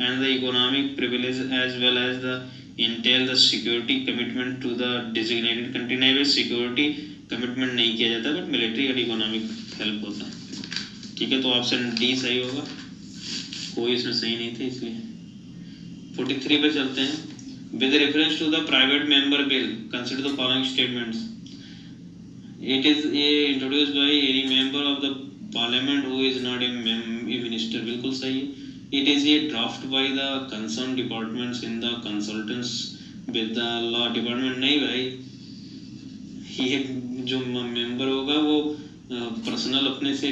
and the economic privilege as well as the entail the security commitment to the designated country। नहीं भाई, सिक्योरिटी कमिटमेंट नहीं किया जाता, बट मिलिट्री और इकोनॉमिक हेल्प होता है। ठीक है, तो ऑप्शन डी सही होगा, कोई इसमें सही नहीं थे इसलिए। 43 पे चलते हैं। With reference to the private member bill consider the following statements. It is introduced by any member of the parliament who is not a minister। बिल्कुल सही है। It is a draft by the concerned departments in the consultants with the law department। नहीं भाई, ये जो मेंबर होगा वो पर्सनल अपने से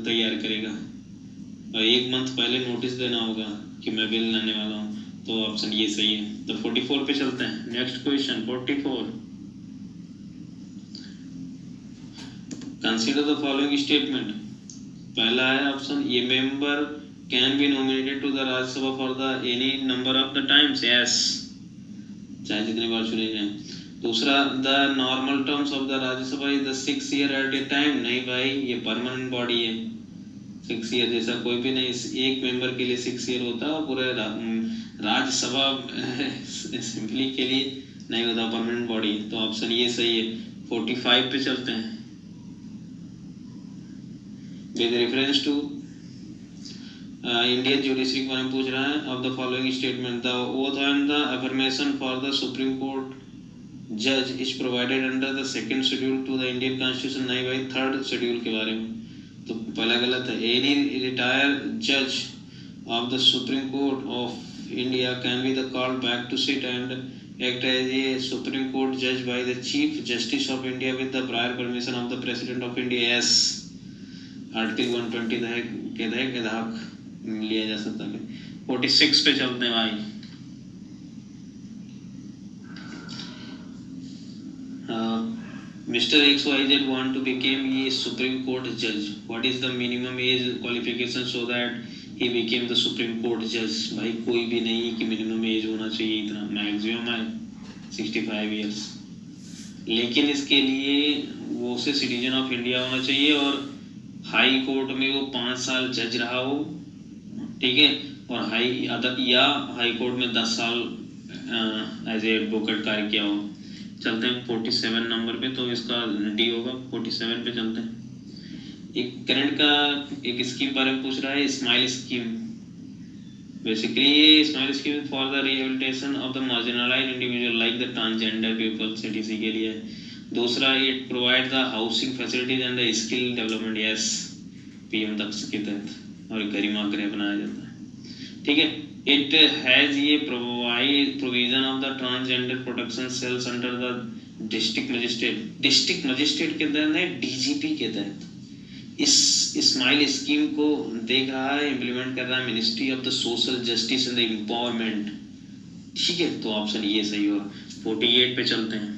तैयार करेगा, और 1 मंथ पहले नोटिस देना होगा कि मैं बिल लाने वाला हूँ, तो ऑप्शन ये सही है। तो 44 पे चलते हैं। Next question 44। Consider the following statement. पहला है ऑप्शन, ये member can be nominated to the Rajya Sabha for the any number of the times. Yes, चाहे जितनी बार चुने जाए। दूसरा, the normal terms of the Rajya Sabha is the 6 year at a time. नहीं भाई, ये परमानेंट बॉडी है, 6 year जैसा कोई भी नहीं, एक मेंबर के लिए 6 year होता है, पूरे राज्यसभा असेंबली के लिए नहीं होता, परमानेंट बॉडी। तो ऑप्शन ये सही है। 45 पे चलते हैं। With reference to Indian judiciary के बारे में पूछ रहा है। Of the following statement, the oath and the affirmation for the supreme court जज is provided under the second schedule to the Indian constitution. नहीं भाई, 3rd शेड्यूल के बारे में, तो पहला गलत है। एनी रिटायर्ड जज of the supreme court of India can be the called back to sit and act as a supreme court judge by the chief justice of India with the prior permission of the president of India। yes, article 120 के तहत विधायक लिया जा सकता है। 46 पे चलते हैं भाई। Mr. XYZ want to become a Supreme Court judge. What is the minimum age qualification so that he became the supreme court जज। भाई कोई भी नहीं कि मिनिमम एज होना चाहिए, इतना मैक्सिमम है 65 ईयर्स, लेकिन इसके लिए वो से सिटीजन ऑफ इंडिया होना चाहिए और हाई कोर्ट में वो 5 साल जज रहा हो, ठीक है, और हाई कोर्ट में 10 साल एज ए एडवोकेट कार्य किया हो। चलते हैं 47 नंबर पे, तो इसका डी होगा। 47 पे चलते हैं। एक करंट का एक स्कीम बारे में पूछ रहा है, स्माइल स्कीम। बेसिकली ये smile scheme for the rehabilitation of the marginalised individual like the transgender people, CTC के लिए। दूसरा, it provide the housing facilities and the skill development, yes, PM Daksh के तहत, और गरिमा गृह बनाया जाता है, ठीक है। इट हैज ये provision of the transgender protection sales under the district magistrate के तहत है, डीजीपी के तहत। इस स्माइल स्कीम को देख रहा है, इम्प्लीमेंट कर रहा है ministry of the social justice and the empowerment, ठीक है, तो ऑप्शन ये सही होगा। 48 पे चलते हैं।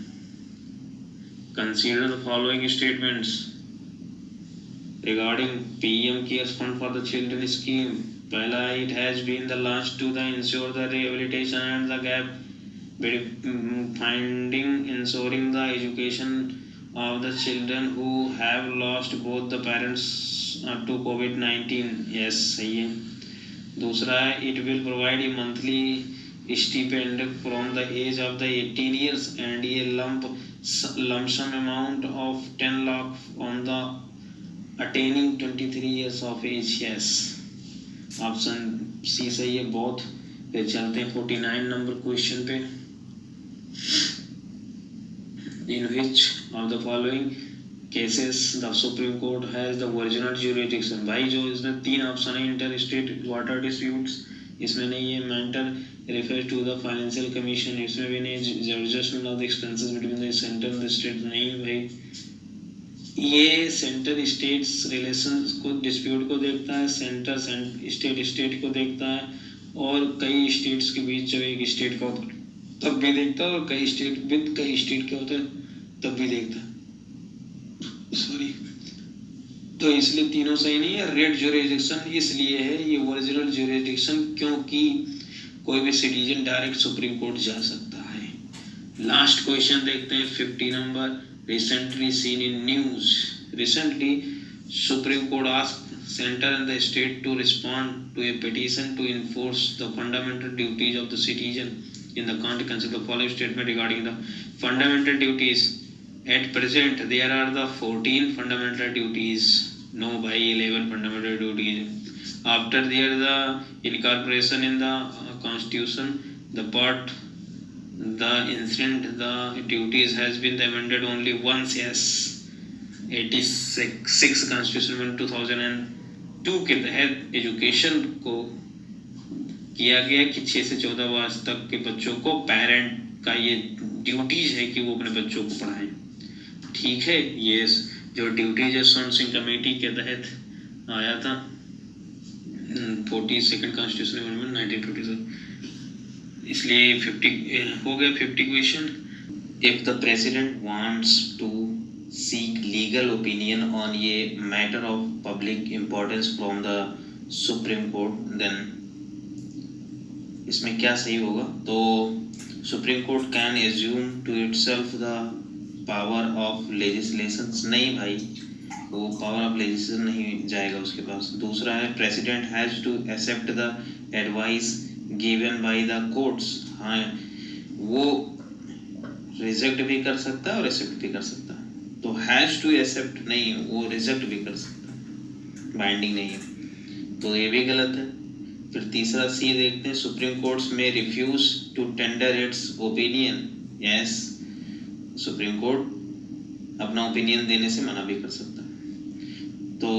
Consider the following statements regarding PM cares fund for the children scheme. पहला, it has been the last to the ensure the rehabilitation and the gap finding ensuring the education of the children who have lost both the parents to COVID-19, yes, सही है। दूसरा है, it will provide a monthly stipend from the age of the 18 years and a lump sum amount of 10 lakh on the attaining 23 years of age, yes, option C सही है बहुत। फिर चलते हैं 49 नंबर क्वेश्चन पे। In which of the following cases the Supreme Court has the original jurisdiction? भाई जो इसमें 3 ऑप्शन है, इंटर स्टेट वाटर डिस्प्यूट्स इसमें नहीं है, matter refer to the financial commission इसमें भी नहीं, adjustment of the expenses between the centre and the state नहीं भाई। ये सेंटर स्टेट्स रिलेशंस को, डिस्प्यूट को देखता है, सेंटर स्टेट को देखता है, और कई स्टेट्स के बीच जो एक स्टेट का होता है तब भी देखता है, और कई स्टेट के होते हैं तब भी देखता है, सॉरी। तो इसलिए तीनों सही नहीं है। रेड ज्यूरिसडिक्शन इसलिए है ये ओरिजिनल ज्यूरिसडिक्शन क्योंकि कोई भी सिटीजन डायरेक्ट सुप्रीम कोर्ट जा सकता है। लास्ट क्वेश्चन देखते हैं 50 number. Recently seen in news, recently supreme court asked centre and the state to respond to a petition to enforce the fundamental duties of the citizen in the context of the following statement regarding the fundamental duties. At present there are the 14 fundamental duties, no by 11 fundamental duties. After there the incorporation in the constitution, the part the incident the duties has been amended only once, yes, 86 constitution में 2002 के तहत एजुकेशन को किया गया कि 6 से 14 वर्ष तक के बच्चों को पेरेंट का ये ड्यूटीज है कि वो अपने बच्चों को पढ़ाएं, ठीक है। ये जो ड्यूटीज है सोन सिंह कमेटी के तहत आया था 42nd कॉन्स्टिट्यूशन अमेंडमेंट 1927, इसलिए 50 हो गया 50 question. If the president wants to seek legal opinion on ये matter of public importance from the supreme court, then इसमें क्या सही होगा? तो supreme court can assume to itself the power of legislation, नहीं भाई, वो पावर ऑफ लेजिस्लेशन नहीं जाएगा उसके पास। दूसरा है, president has to accept the advice given by the courts, हाँ वो रिजेक्ट भी कर सकता है और एक्सेप्ट भी कर सकता है, तो हैज टू एक्सेप्ट नहीं, वो रिजेक्ट भी कर सकता है, बाइंडिंग नहीं है, तो ये भी गलत है। फिर तीसरा सी देखते हैं, सुप्रीम कोर्ट्स में refuse to tender its opinion, yes, supreme court अपना ओपिनियन देने से मना भी कर सकता है, तो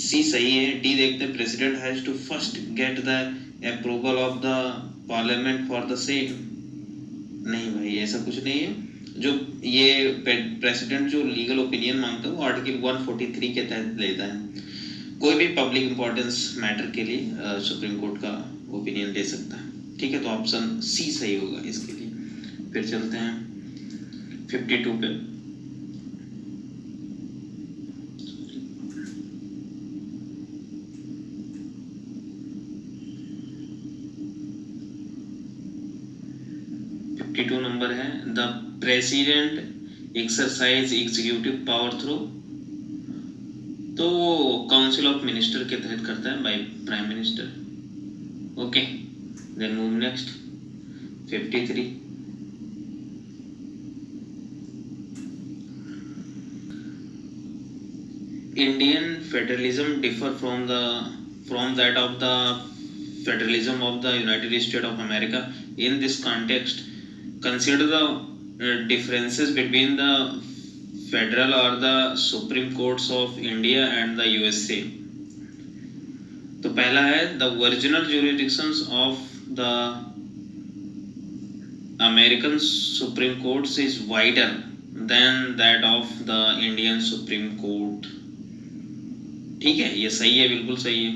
सी सही है। डी देखते हैं, president has to first get the approval of the parliament for the same, नहीं भाई ऐसा कुछ नहीं है। जो ये प्रेसिडेंट जो लीगल ओपिनियन मांगता है वो आर्टिकल 143 के तहत लेता है, कोई भी पब्लिक इंपॉर्टेंस मैटर के लिए सुप्रीम कोर्ट का ओपिनियन ले सकता है, ठीक है, तो ऑप्शन सी सही होगा इसके लिए। फिर चलते हैं 52 पे। 52 नंबर है, the president exercise executive power through, तो वो काउंसिल ऑफ मिनिस्टर के तहत करता है by prime minister. Okay, then move next 53। Indian federalism differ from that of the federalism of the United States of America. In this context, consider the differences between the federal or the Supreme Courts of India and the USA. तो पहला है the original jurisdictions of the American Supreme Courts is wider than that of the Indian Supreme Court. ठीक है, ये सही है, बिल्कुल सही है।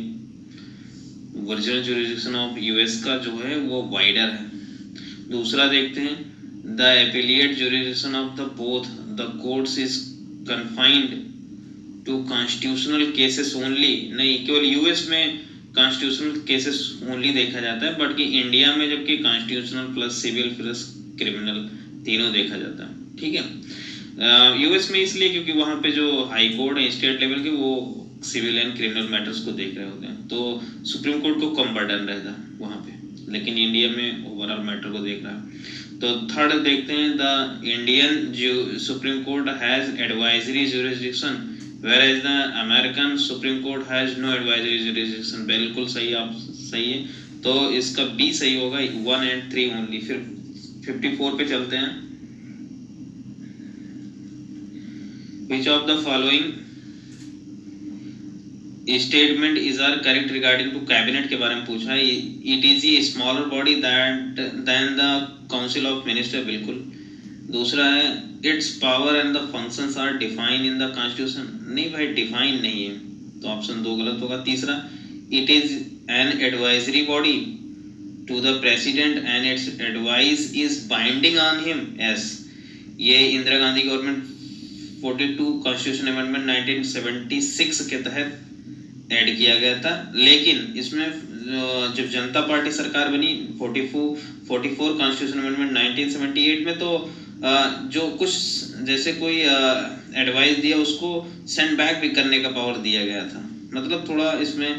ओरिजिनल जुरिडिक्शन ऑफ यूएस का जो है वो वाइडर है। दूसरा देखते हैं, the appellate jurisdiction of the both the courts is confined to constitutional cases only. नहीं, केवल यूएस में कॉन्स्टिट्यूशनल केसेस ओनली देखा जाता है, बट कि इंडिया में जबकि constitutional plus civil plus criminal तीनों देखा जाता है। ठीक है, यूएस में इसलिए क्योंकि वहाँ पे जो हाई कोर्ट है स्टेट लेवल के, वो सिविल एंड क्रिमिनल मैटर्स को देख रहे होते हैं, तो सुप्रीम कोर्ट को कम बर्डन रहता है वहाँ पे, लेकिन इंडिया में ओवरऑल मैटर को देख रहा है। तो थर्ड देखते हैं, the Indian supreme court has advisory jurisdiction whereas the American Supreme Court has no advisory jurisdiction। बिल्कुल सही, आप सही है, तो इसका बी सही होगा, 1 and 3 ओनली। फिर 54 पे चलते हैं, which of the following statement is are correct regarding to cabinet के बारे में पूछा है। it is a smaller body than the council of minister, बिल्कुल। दूसरा है, its power and the functions are defined in the constitution। नहीं भाई, डिफाइन नहीं है, तो ऑप्शन 2 गलत होगा। तीसरा, it is an advisory body to the president and its advice is binding on him। yes, ये Indira Gandhi government 42 constitution amendment 1976 के तहत ऐड किया गया था, लेकिन इसमें जब जनता पार्टी सरकार बनी 44 कॉन्स्टिट्यूशन अमेंडमेंट 1978 में, तो जो कुछ जैसे कोई एडवाइस दिया उसको सेंड बैक भी करने का पावर दिया गया था। मतलब थोड़ा इसमें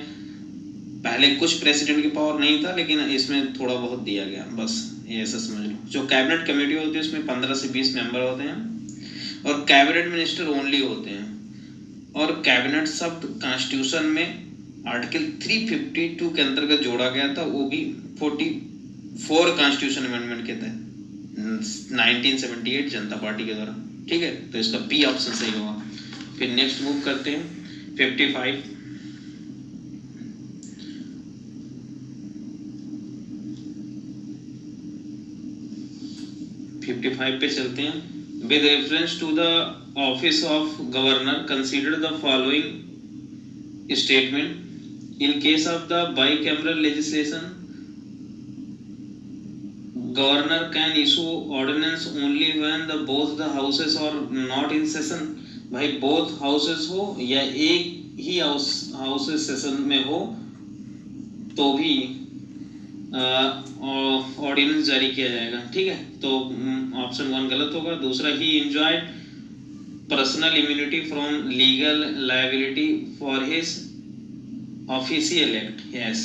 पहले कुछ प्रेसिडेंट की पावर नहीं था, लेकिन इसमें थोड़ा बहुत दिया गया, बस ये ऐसा समझ लो। जो कैबिनेट कमेटी होती है उसमें 15 से 20 मेंबर होते हैं और कैबिनेट मिनिस्टर ओनली होते हैं। और कैबिनेट शब्द कॉन्स्टिट्यूशन में आर्टिकल 352 के अंतर्गत जोड़ा गया था, वो भी 44 कॉन्स्टिट्यूशन अमेंडमेंट के तहत 1978 जनता पार्टी के द्वारा। ठीक है, तो इसका बी ऑप्शन सही होगा। फिर नेक्स्ट मूव करते हैं 55। पे चलते हैं। With reference to the office of governor consider the following statement. In case of the bicameral legislation, governor can issue ordinance only when both the houses are not in session। भाई both houses हो या एक ही houses session में हो तो भी ऑर्डिनेंस जारी किया जाएगा। ठीक है, तो ऑप्शन 1 गलत होगा। दूसरा, ही enjoyed personal immunity from legal liability for his official act। yes,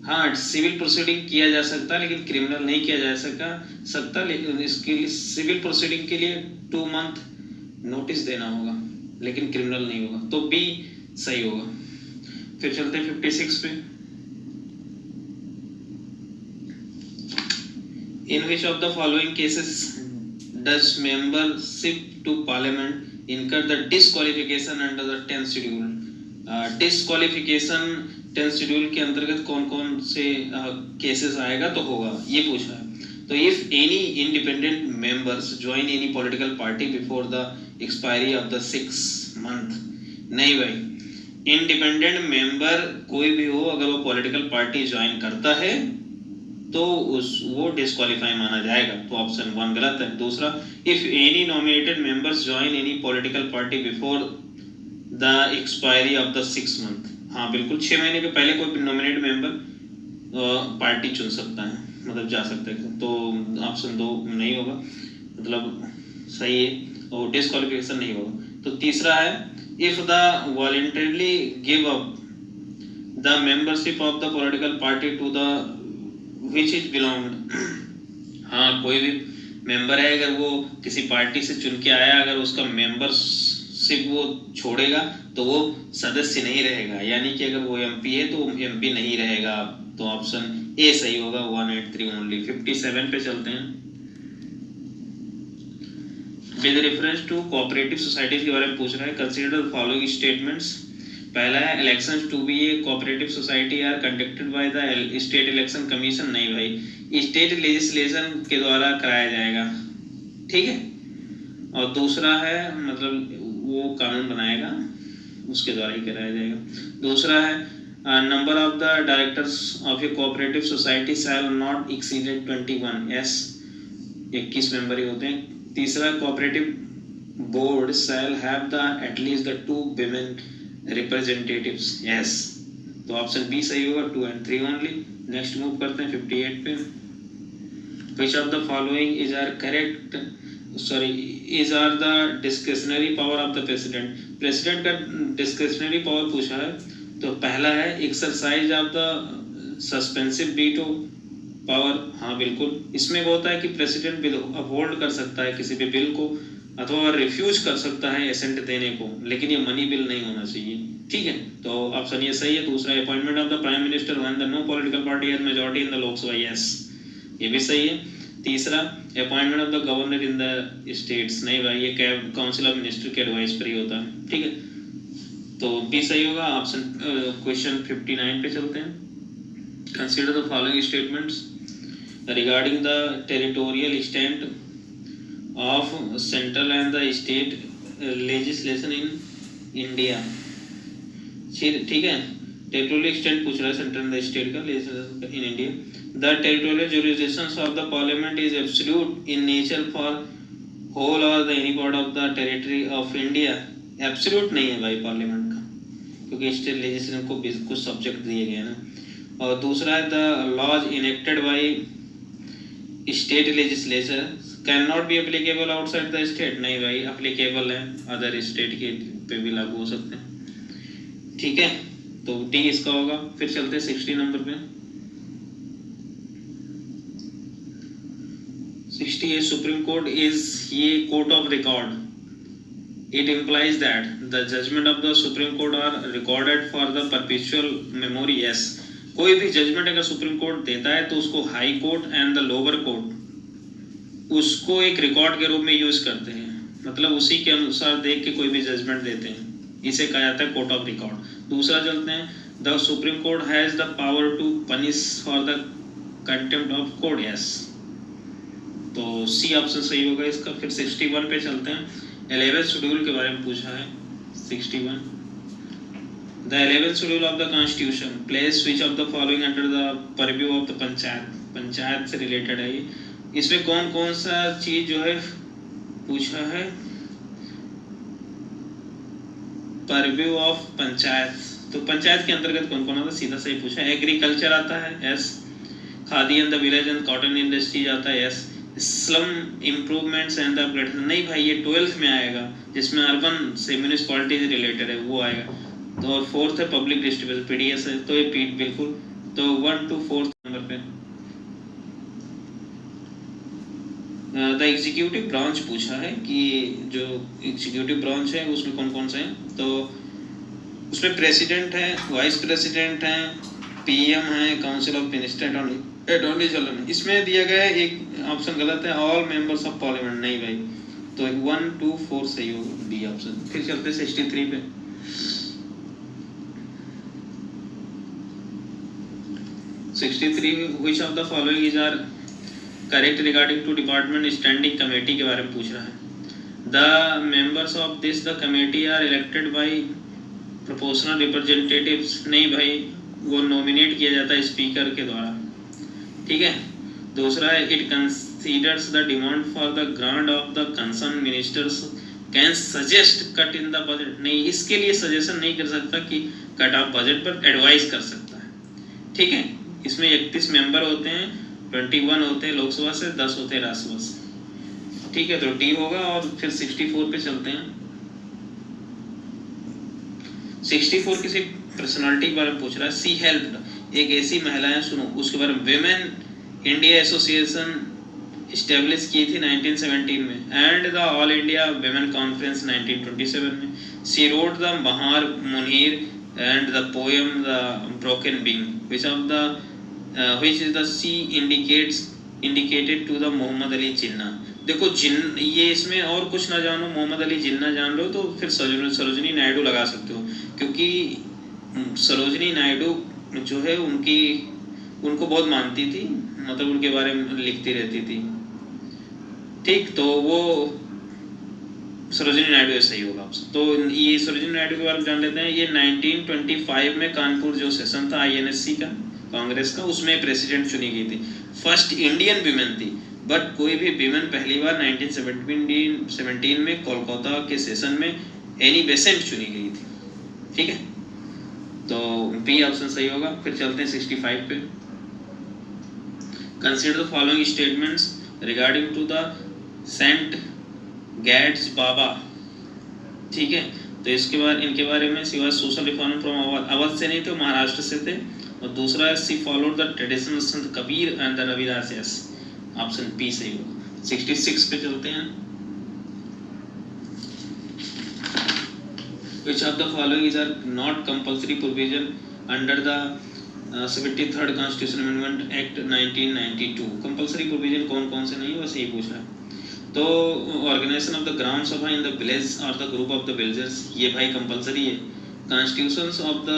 हाँ, सिविल प्रोसीडिंग किया जा सकता है लेकिन क्रिमिनल नहीं किया जा सकता, लेकिन इसके लिए सिविल प्रोसीडिंग के लिए 2 मंथ नोटिस देना होगा, लेकिन क्रिमिनल नहीं होगा, तो बी सही होगा। फिर चलते हैं 56 पे। In which of the following cases does membership to parliament incur the disqualification under the 10th schedule. Disqualification 10th schedule के अंतर्गत कौन कौन से केसेस आएगा तो होगा, ये पूछा है। तो if any independent members join any political party before the expiry of the 6 month। नहीं भाई, इंडिपेंडेंट मेंबर कोई भी हो, अगर वो पॉलिटिकल पार्टी ज्वाइन करता है तो वो डिस्क्वालीफाई माना जाएगा, तो ऑप्शन 1 गलत है। दूसरा, if any nominated members join any political party before the expiry of the 6 month। हाँ बिल्कुल, 6 महीने के पहले कोई नॉमिनेट मेंबर पार्टी चुन सकता है। मतलब जा सकता है, तो ऑप्शन 2 नहीं होगा, मतलब सही है, और डिस्क्वालिफिकेशन नहीं होगा। तो तीसरा है if the voluntarily give up the membership of the political party to the which is belonged. हाँ, कोई भी मेंबर है अगर वो किसी पार्टी से चुन के आया, अगर उसका मेंबरशिप वो छोड़ेगा तो वो सदस्य नहीं रहेगा, यानी कि अगर वो एमपी है तो एमपी नहीं रहेगा। तो ऑप्शन ए सही होगा, 183 ओनली। 57 पे चलते हैं। With reference to cooperative societies के बारे में पूछ रहा है। Consider the following statements. पहला है elections to be a cooperative society are conducted by the state election commission. नहीं भाई, स्टेट लेजिस्लेशन के द्वारा कराया जाएगा, ठीक है। और दूसरा है मतलब वो कानून बनाएगा, उसके द्वारा ही कराया जाएगा। दूसरा है number of the directors of a cooperative society shall not exceeded 21। Yes, 21 member ही होते हैं। तीसरा, cooperative board shall have the at least the 2 women representatives। Yes, तो ऑप्शन बी सही होगा, 2 and 3 ओनली। नेक्स्ट मूव करते हैं 58 पे। Which of the following is are correct, sorry, is are the discretionary power of the president. President का डिस्क्रिशनरी पावर पूछा है, तो पहला है exercise of the suspensive veto power. हाँ बिल्कुल, इसमें वो होता है कि प्रेसिडेंट बिल अपहोल्ड कर सकता है किसी भी बिल को, अथवा रिफ्यूज कर सकता है एसेंट देने को, लेकिन ये मनी बिल नहीं होना चाहिए, ठीक है। तो ऑप्शन ये सही है। दूसरा, appointment of the prime minister when the no political party has majority in the Lok Sabha. Yes, ये भी सही है। तीसरा, appointment of the governor in the states. नहीं भाई, ये काउंसिल ऑफ मिनिस्टर के एडवाइस पर ही होता है, ठीक है। तो बी सही होगा। ऑप्शन क्वेश्चन 59 पे चलते हैं। Consider the following statements regarding the territorial extent of central and the state legislation in India। ठीक है, टेरिटोरियल एक्सटेंट पूछ रहा है, सेंट्रल एंड द स्टेट का legislation in India. The territorial jurisdictions of the parliament is absolute in nature for whole और the any part of the territory of India. Absolute नहीं है भाई पार्लियामेंट का, क्योंकि स्टेट लेजिस्लेशन को कुछ सब्जेक्ट दिए गए ना। और दूसरा है the laws enacted by state legislature can not be applicable outside the state. नहीं भाई, एप्लीकेबल है, अदर स्टेट के पे भी लागू हो सकते हैं, ठीक है। तो डी इसका होगा। फिर चलते हैं 60 नंबर पे। 60 है, सुप्रीम कोर्ट इज ये court of record. It implies that the judgement of the supreme court are recorded for the perpetual memory. Yes, कोई भी जजमेंट अगर सुप्रीम कोर्ट देता है तो उसको high court and the lower court उसको एक रिकॉर्ड के रूप में यूज करते हैं, मतलब उसी के अनुसार देख के कोई भी जजमेंट देते हैं, इसे कहा जाता है कोर्ट ऑफ रिकॉर्ड। दूसरा चलते हैं, the supreme court has the power to punish for the contempt of court. Yes, तो सी ऑप्शन सही होगा इसका। फिर 61 पे चलते हैं। 11th शेड्यूल के बारे में पूछा है। 61, the 11th schedule of the constitution place which of the following under the purview of the panchayat. Panchayat से रिलेटेड है ये। इसमें कौन कौन सा चीज जो है पूछा है, परव्यू ऑफ पंचायत। तो पंचायत के अंतर्गत कौन कौन आता है, सीधा सही पूछा है। एग्रीकल्चर आता है, yes. Khadi and the village and cotton industries आता है, yes. Slum improvements and the upgradation, नहीं भाई, ये 12th में आएगा, जिसमें अर्बन से म्यूनिसिपैलिटी से रिलेटेड है, वो आएगा। तो और 4th है पब्लिक डिस्ट्रीब्यूशन, पीडीएस है, तो ये पीट बिल्कुल। तो 1 to 4 नंबर पे द एग्जीक्यूटिव ब्रांच पूछा है कि जो एग्जीक्यूटिव ब्रांच है उसमें कौन कौन से हैं। तो उसमें प्रेसिडेंट है, वाइस प्रेसिडेंट है, पीएम है, council of minister, attorney general. इसमें दिया गया है एक ऑप्शन गलत है, ऑल मेंबर्स ऑफ पार्लियामेंट। नहीं भाई, तो 1 to 4 सही होगा, बी ऑप्शन। फिर चलते 63 पे। 63, which of the following is are correct regarding to department standing committee के बारे में पूछ रहा है। The members of this the committee are elected by proportional representatives. नहीं भाई, वो नॉमिनेट किया जाता है स्पीकर के द्वारा, ठीक है। दूसरा है, it considers the demand for the grant of the concern ministers can suggest cut in the budget. नहीं, इसके लिए सजेशन नहीं कर सकता कि कट ऑफ बजट पर एडवाइस कर सकता है, ठीक है। इसमें 31 मेंबर होते हैं 21 होते हैं लोकसभा से, 10 होते हैं राज्यसभा से। ठीक है, तो डी होगा। और फिर 64 पे चलते हैं। 64 किसी पर्सनालिटी के बारे में पूछ रहा है। सी हेल्प्ड, एक ऐसी महिला है, सुनो उसके बारे में। विमेन इंडिया एसोसिएशन इस्टेब्लिश की थी 1917 में, and the all India women conference 1927 में। C road the Bahar Munir and the poem the broken wing, which of the which is the C indicated to the Mohammad Ali Jinnah. देखो ये इसमें और कुछ ना जानो, मोहम्मद अली जिन्ना जान लो तो फिर सरोजनी नायडू लगा सकते हो, क्योंकि सरोजनी नायडू जो है उनको बहुत मानती थी, मतलब उनके बारे में लिखती रहती थी। ठीक, तो वो सरोजनी नायडू सही होगा आपसे। तो ये सरोजनी नायडू के बारे में जान लेते हैं। ये 1925 में कानपुर जो सेशन था INSC का, कांग्रेस का, उसमें प्रेसिडेंट चुनी गई थी। फर्स्ट इंडियन विमेन थी, बट कोई भी विमेन पहली बार 1917 में कोलकाता के सेशन में एनी बेसेंट चुनी गई थी। ठीक है, तो बी ऑप्शन सही होगा। फिर चलते हैं 65 पे। Consider the following statements regarding to the Sant Gadge Baba. ठीक है, तो इनके बारे में सिवाय सोशल रिफॉर्म फ्रॉम अवध से नहीं थे, महाराष्ट्र से थे। और दूसरा है सी followed the traditional Sant Kabir and the Ravidas. Yes, option B सही होगा। 66 पे चलते हैं। Which of the following is are not compulsory provision under the 73rd Constitutional Amendment Act 1992? Compulsory provision कौन कौन से नहीं है, बस यही पूछ रहा है। तो organisation of the Gram Sabha in the village और the group of the villagers, ये भाई कंपल्सरी है। Constitutions of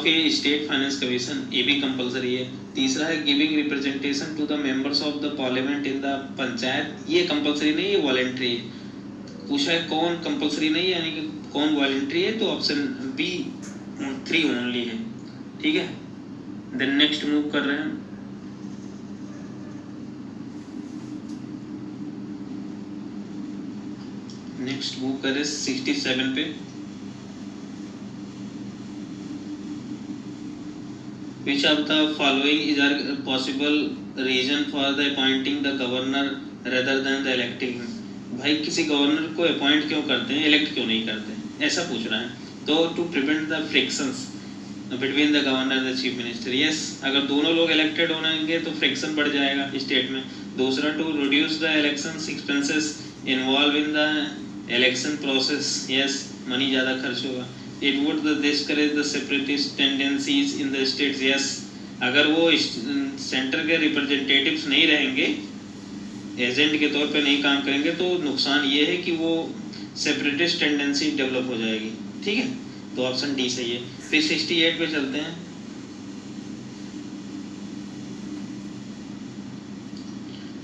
a state finance commission, ये भी कंपल्सरी है। तीसरा है giving representation to the members of the parliament in the panchayat, ये कंपल्सरी नहीं है, वॉलेंट्री है। पूछा है कौन कंपल्सरी नहीं है, यानी कि कौन वॉलेंट्री है, तो ऑप्शन बी 3 ओनली है। ठीक है, देन नेक्स्ट मूव कर रहे हैं। नेक्स्ट मूव करें 67 पे। Which of the following is a possible reason for the appointing the governor rather than the electing? भाई किसी गवर्नर को अपॉइंट क्यों करते हैं, इलेक्ट क्यों नहीं करते, ऐसा पूछ रहा है। तो to prevent the frictions between the governor the chief minister. Yes, अगर दोनों लोग इलेक्टेड होंगे तो फ्रिक्शन बढ़ जाएगा स्टेट में। दूसरा, to reduce the election expenses involve in the election process. Yes, money ज़्यादा खर्च होगा। It would discourage the separatist tendencies in the states. Yes, अगर वो सेंटर के रिप्रेजेंटेटिव्स नहीं रहेंगे, एजेंट के तौर पे नहीं काम करेंगे, तो नुकसान ये है कि वो सेपरेटिस्ट टेंडेंसी डेवलप हो जाएगी। ठीक है, तो ऑप्शन डी सही है। फिर 68 पे चलते हैं।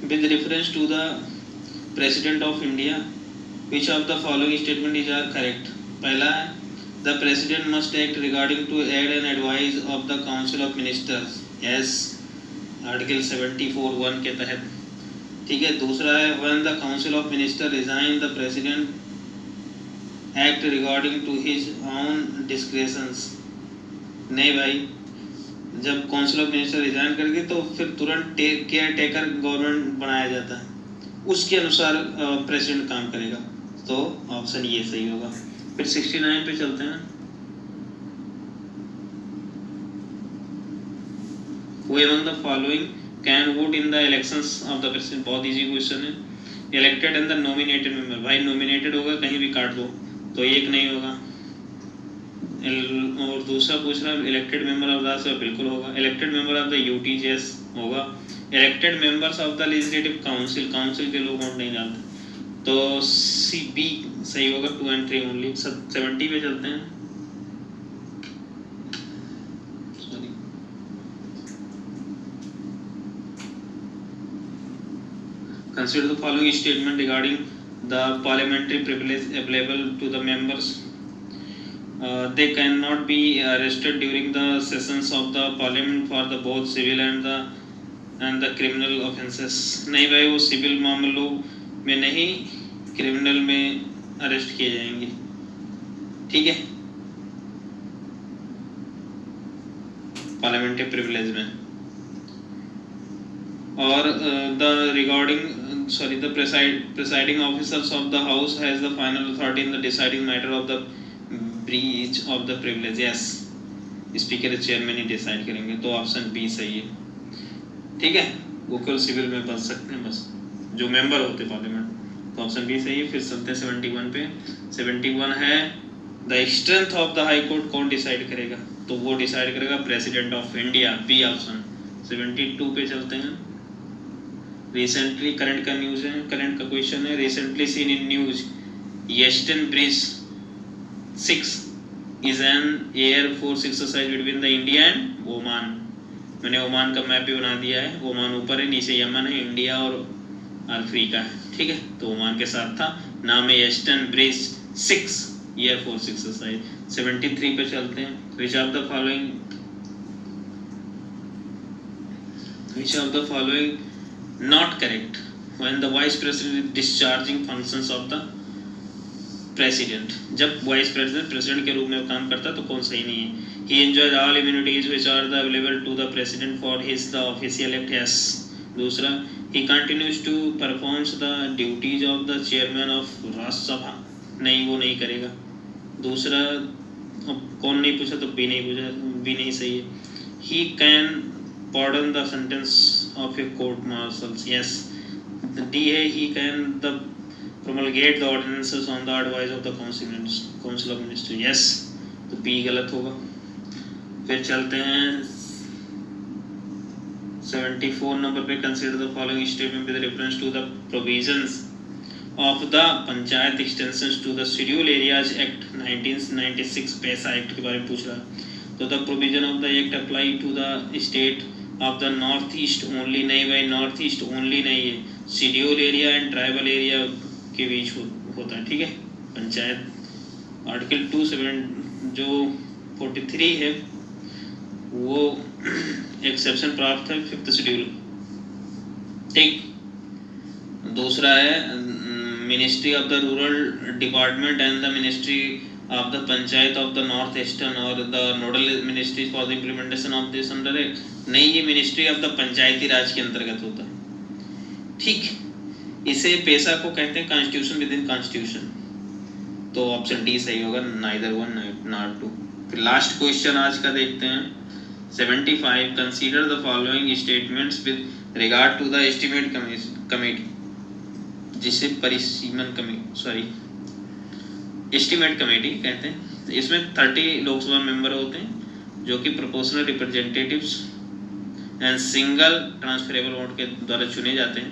With reference to the President of India, which of the following statement is correct? पहला है The President must act regarding to aid and advise of the Council of Ministers. Yes, Article 74(1) के तहत। ठीक है, दूसरा है When the Council of Ministers resign, the President act regarding to his own discretions. नहीं भाई, जब काउंसिल ऑफ मिनिस्टर रिजाइन करके तो फिर तुरंत केयर टेकर गवर्नमेंट बनाया जाता है, उसके अनुसार प्रेसिडेंट काम करेगा। तो ऑप्शन ये सही होगा। फिर 69 पे चलते हैं। Who among the following can vote in the elections of the president? बहुत इजी क्वेश्चन है। Elected and the nominated member, भाई नॉमिनेटेड होगा कहीं भी काट दो, तो एक नहीं होगा। और दूसरा पूछ रहा है इलेक्टेड मेंबर ऑफ द, बिल्कुल होगा। Elected member of the UTJS होगा। Elected members of the legislative council, council के लोग वोट नहीं डालते, तो CB सही होगा। 2 and 3 ओनली। 70 पे चलते हैं। Sorry, consider the following statement regarding the parliamentary privilege available to the members. They cannot be arrested during the sessions of the parliament for the both civil and the criminal offences. नहीं भाई, वो सिविल मामलों में नहीं, क्रिमिनल में अरेस्ट किए जाएंगे। ठीक है, पार्लियामेंट्री प्रिविलेज में। और the presiding officers of the house has the final authority in the deciding matter of the breach of the privilege. Yes, speaker chairman he decide करेंगे, तो ऑप्शन बी सही है। ठीक है, वो केवल सिविल में बन सकते हैं बस, जो मेंबर होते पार्लियामेंट, तो ऑप्शन बी सही है। फिर चलते हैं 71 पे। 71 है the strength of the high court कौन डिसाइड करेगा, तो वो डिसाइड करेगा president of India, B option. 72 पे चलते हैं। रिसेंटली करंट का न्यूज है, करंट का क्वेश्चन है। Recently seen in news eastern bridge 6 is an air force exercise between the India and Oman। मैंने ओमान का मैप भी बना दिया है, ओमान ऊपर है, नीचे यमन है, इंडिया और अफ्रीका है। ठीक है, तो ओमान के साथ था, नाम है eastern bridge 6 air force exercise. 73 पे चलते हैं। which of the following not correct when the vice president is discharging functions of the president, जब वाइस प्रेसिडेंट प्रेसिडेंट के रूप में काम करता है तो कौन सही नहीं है। He enjoys all immunities which are the available to the president for his the official act. Yes. दूसरा, he continues to performs the duties of the chairman of Rajya Sabha, नहीं वो नहीं करेगा। दूसरा, कौन नहीं पूछा तो बी नहीं पूछा, बी नहीं सही है। He can pardon the sentence of a court martials। yes। D है he can the promulgate the ordinances on the advice of the council of ministry। yes, तो बी गलत होगा। फिर चलते हैं 74 नंबर पे। Consider the following statement with reference to the provisions of the panchayat extensions to the schedule areas act 1996। PESA act के बारे में पूछ रहा है, तो the provision of the act apply to the state of the north east only. नहीं भाई, नॉर्थ ईस्ट ओनली नहीं है, schedule area and tribal area के बीच होता है। ठीक है, पंचायत आर्टिकल 27 जो 43 है वो एक्सेप्शन प्राप्त है 5th शेड्यूल। ठीक। दूसरा है ministry of the rural department and the ministry of the panchayat of the north eastern और the nodal ministry for the implementation of this under act. नहीं, ये ministry of the panchayati raj के अंतर्गत होता है। ठीक, इसे पेशा को कहते हैं कॉन्स्टिट्यूशन विद इन कॉन्स्टिट्यूशन, तो ऑप्शन डी सही होगा, नाइदर वन नॉट टू। फिर लास्ट क्वेश्चन आज का देखते हैं 75। Consider the following statements with regard to the estimate committee, जिसे परिसीमन कमेटी एस्टीमेट कमेटी कहते हैं। इसमें 30 लोकसभा मेंबर होते हैं जो कि proportional representatives and single transferable vote के द्वारा चुने जाते हैं,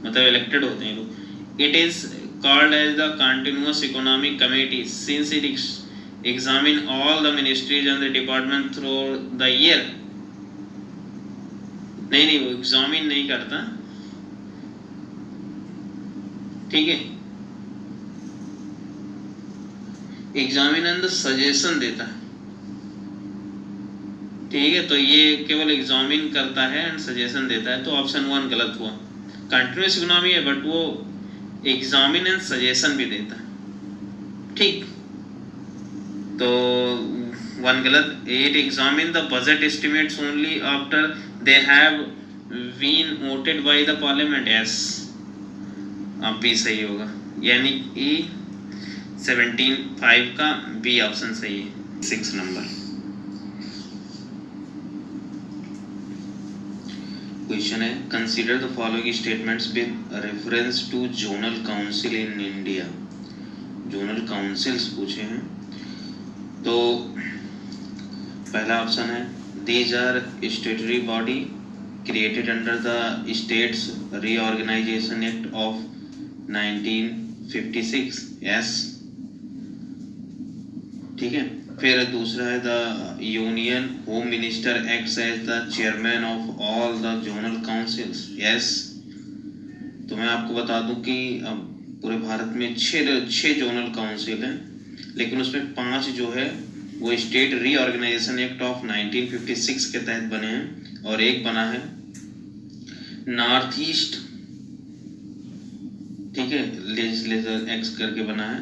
मतलब इलेक्टेड होते हैं लोग। It is called as the continuous economic committee since it examine all the ministries and the department through the year. नहीं, वो एग्जामिन नहीं करता। ठीक है, एग्जामिन एंड द सजेशन देता है। ठीक है, तो ये केवल एग्जामिन करता है एंड सजेशन देता है, तो ऑप्शन 1 गलत हुआ। कंटिन्यूअस इकोनॉमी है बट वो एग्जामिन एंड सजेशन भी देता है। ठीक, तो 1 गलत। 8 examine the budget estimates only after they have been voted by the parliament. Yes, अब भी सही होगा, यानी कि 17(5) का बी ऑप्शन सही है। 6 नंबर क्वेश्चन है consider the following statements with reference to zonal council in India. Zonal councils पूछे हैं, तो पहला ऑप्शन है these are statutory body created under the states reorganisation act of 1956। Yes, ठीक है। फिर दूसरा है the union home minister acts as the chairman of all the zonal councils. Yes, तो मैं आपको बता दूं कि अब पूरे भारत में 6 जोनल काउंसिल हैं, लेकिन उसमें 5 जो है वो स्टेट रीऑर्गेनाइजेशन एक्ट ऑफ 1956 के तहत बने हैं, और एक बना है नॉर्थ ईस्ट, ठीक है, लेजिस्लेचर एक्ट करके बना है,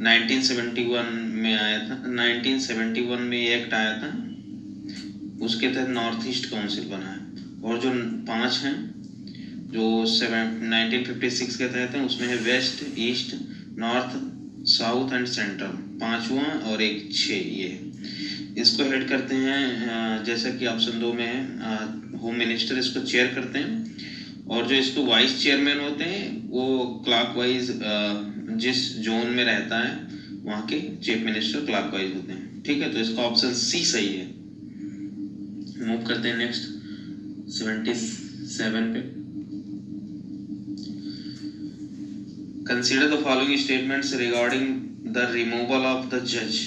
1971 में आया था। 1971 में ये एक्ट आया था, उसके तहत नॉर्थ ईस्ट काउंसिल बना है। और जो 5 हैं जो 1956 के तहत हैं उसमें है west, east, north, south and central, 5वां और एक 6 ये है। इसको हेड करते हैं जैसा कि ऑप्शन 2 में है होम मिनिस्टर इसको चेयर करते हैं, और जो इसको वाइस चेयरमैन होते हैं वो क्लॉकवाइज जिस जोन में रहता है वहाँ के चीफ मिनिस्टर क्लॉकवाइज होते हैं। ठीक है, तो इसका ऑप्शन सी सही है। मूव करते हैं नेक्स्ट 77 पे। Consider the following statements regarding the removal of the जज।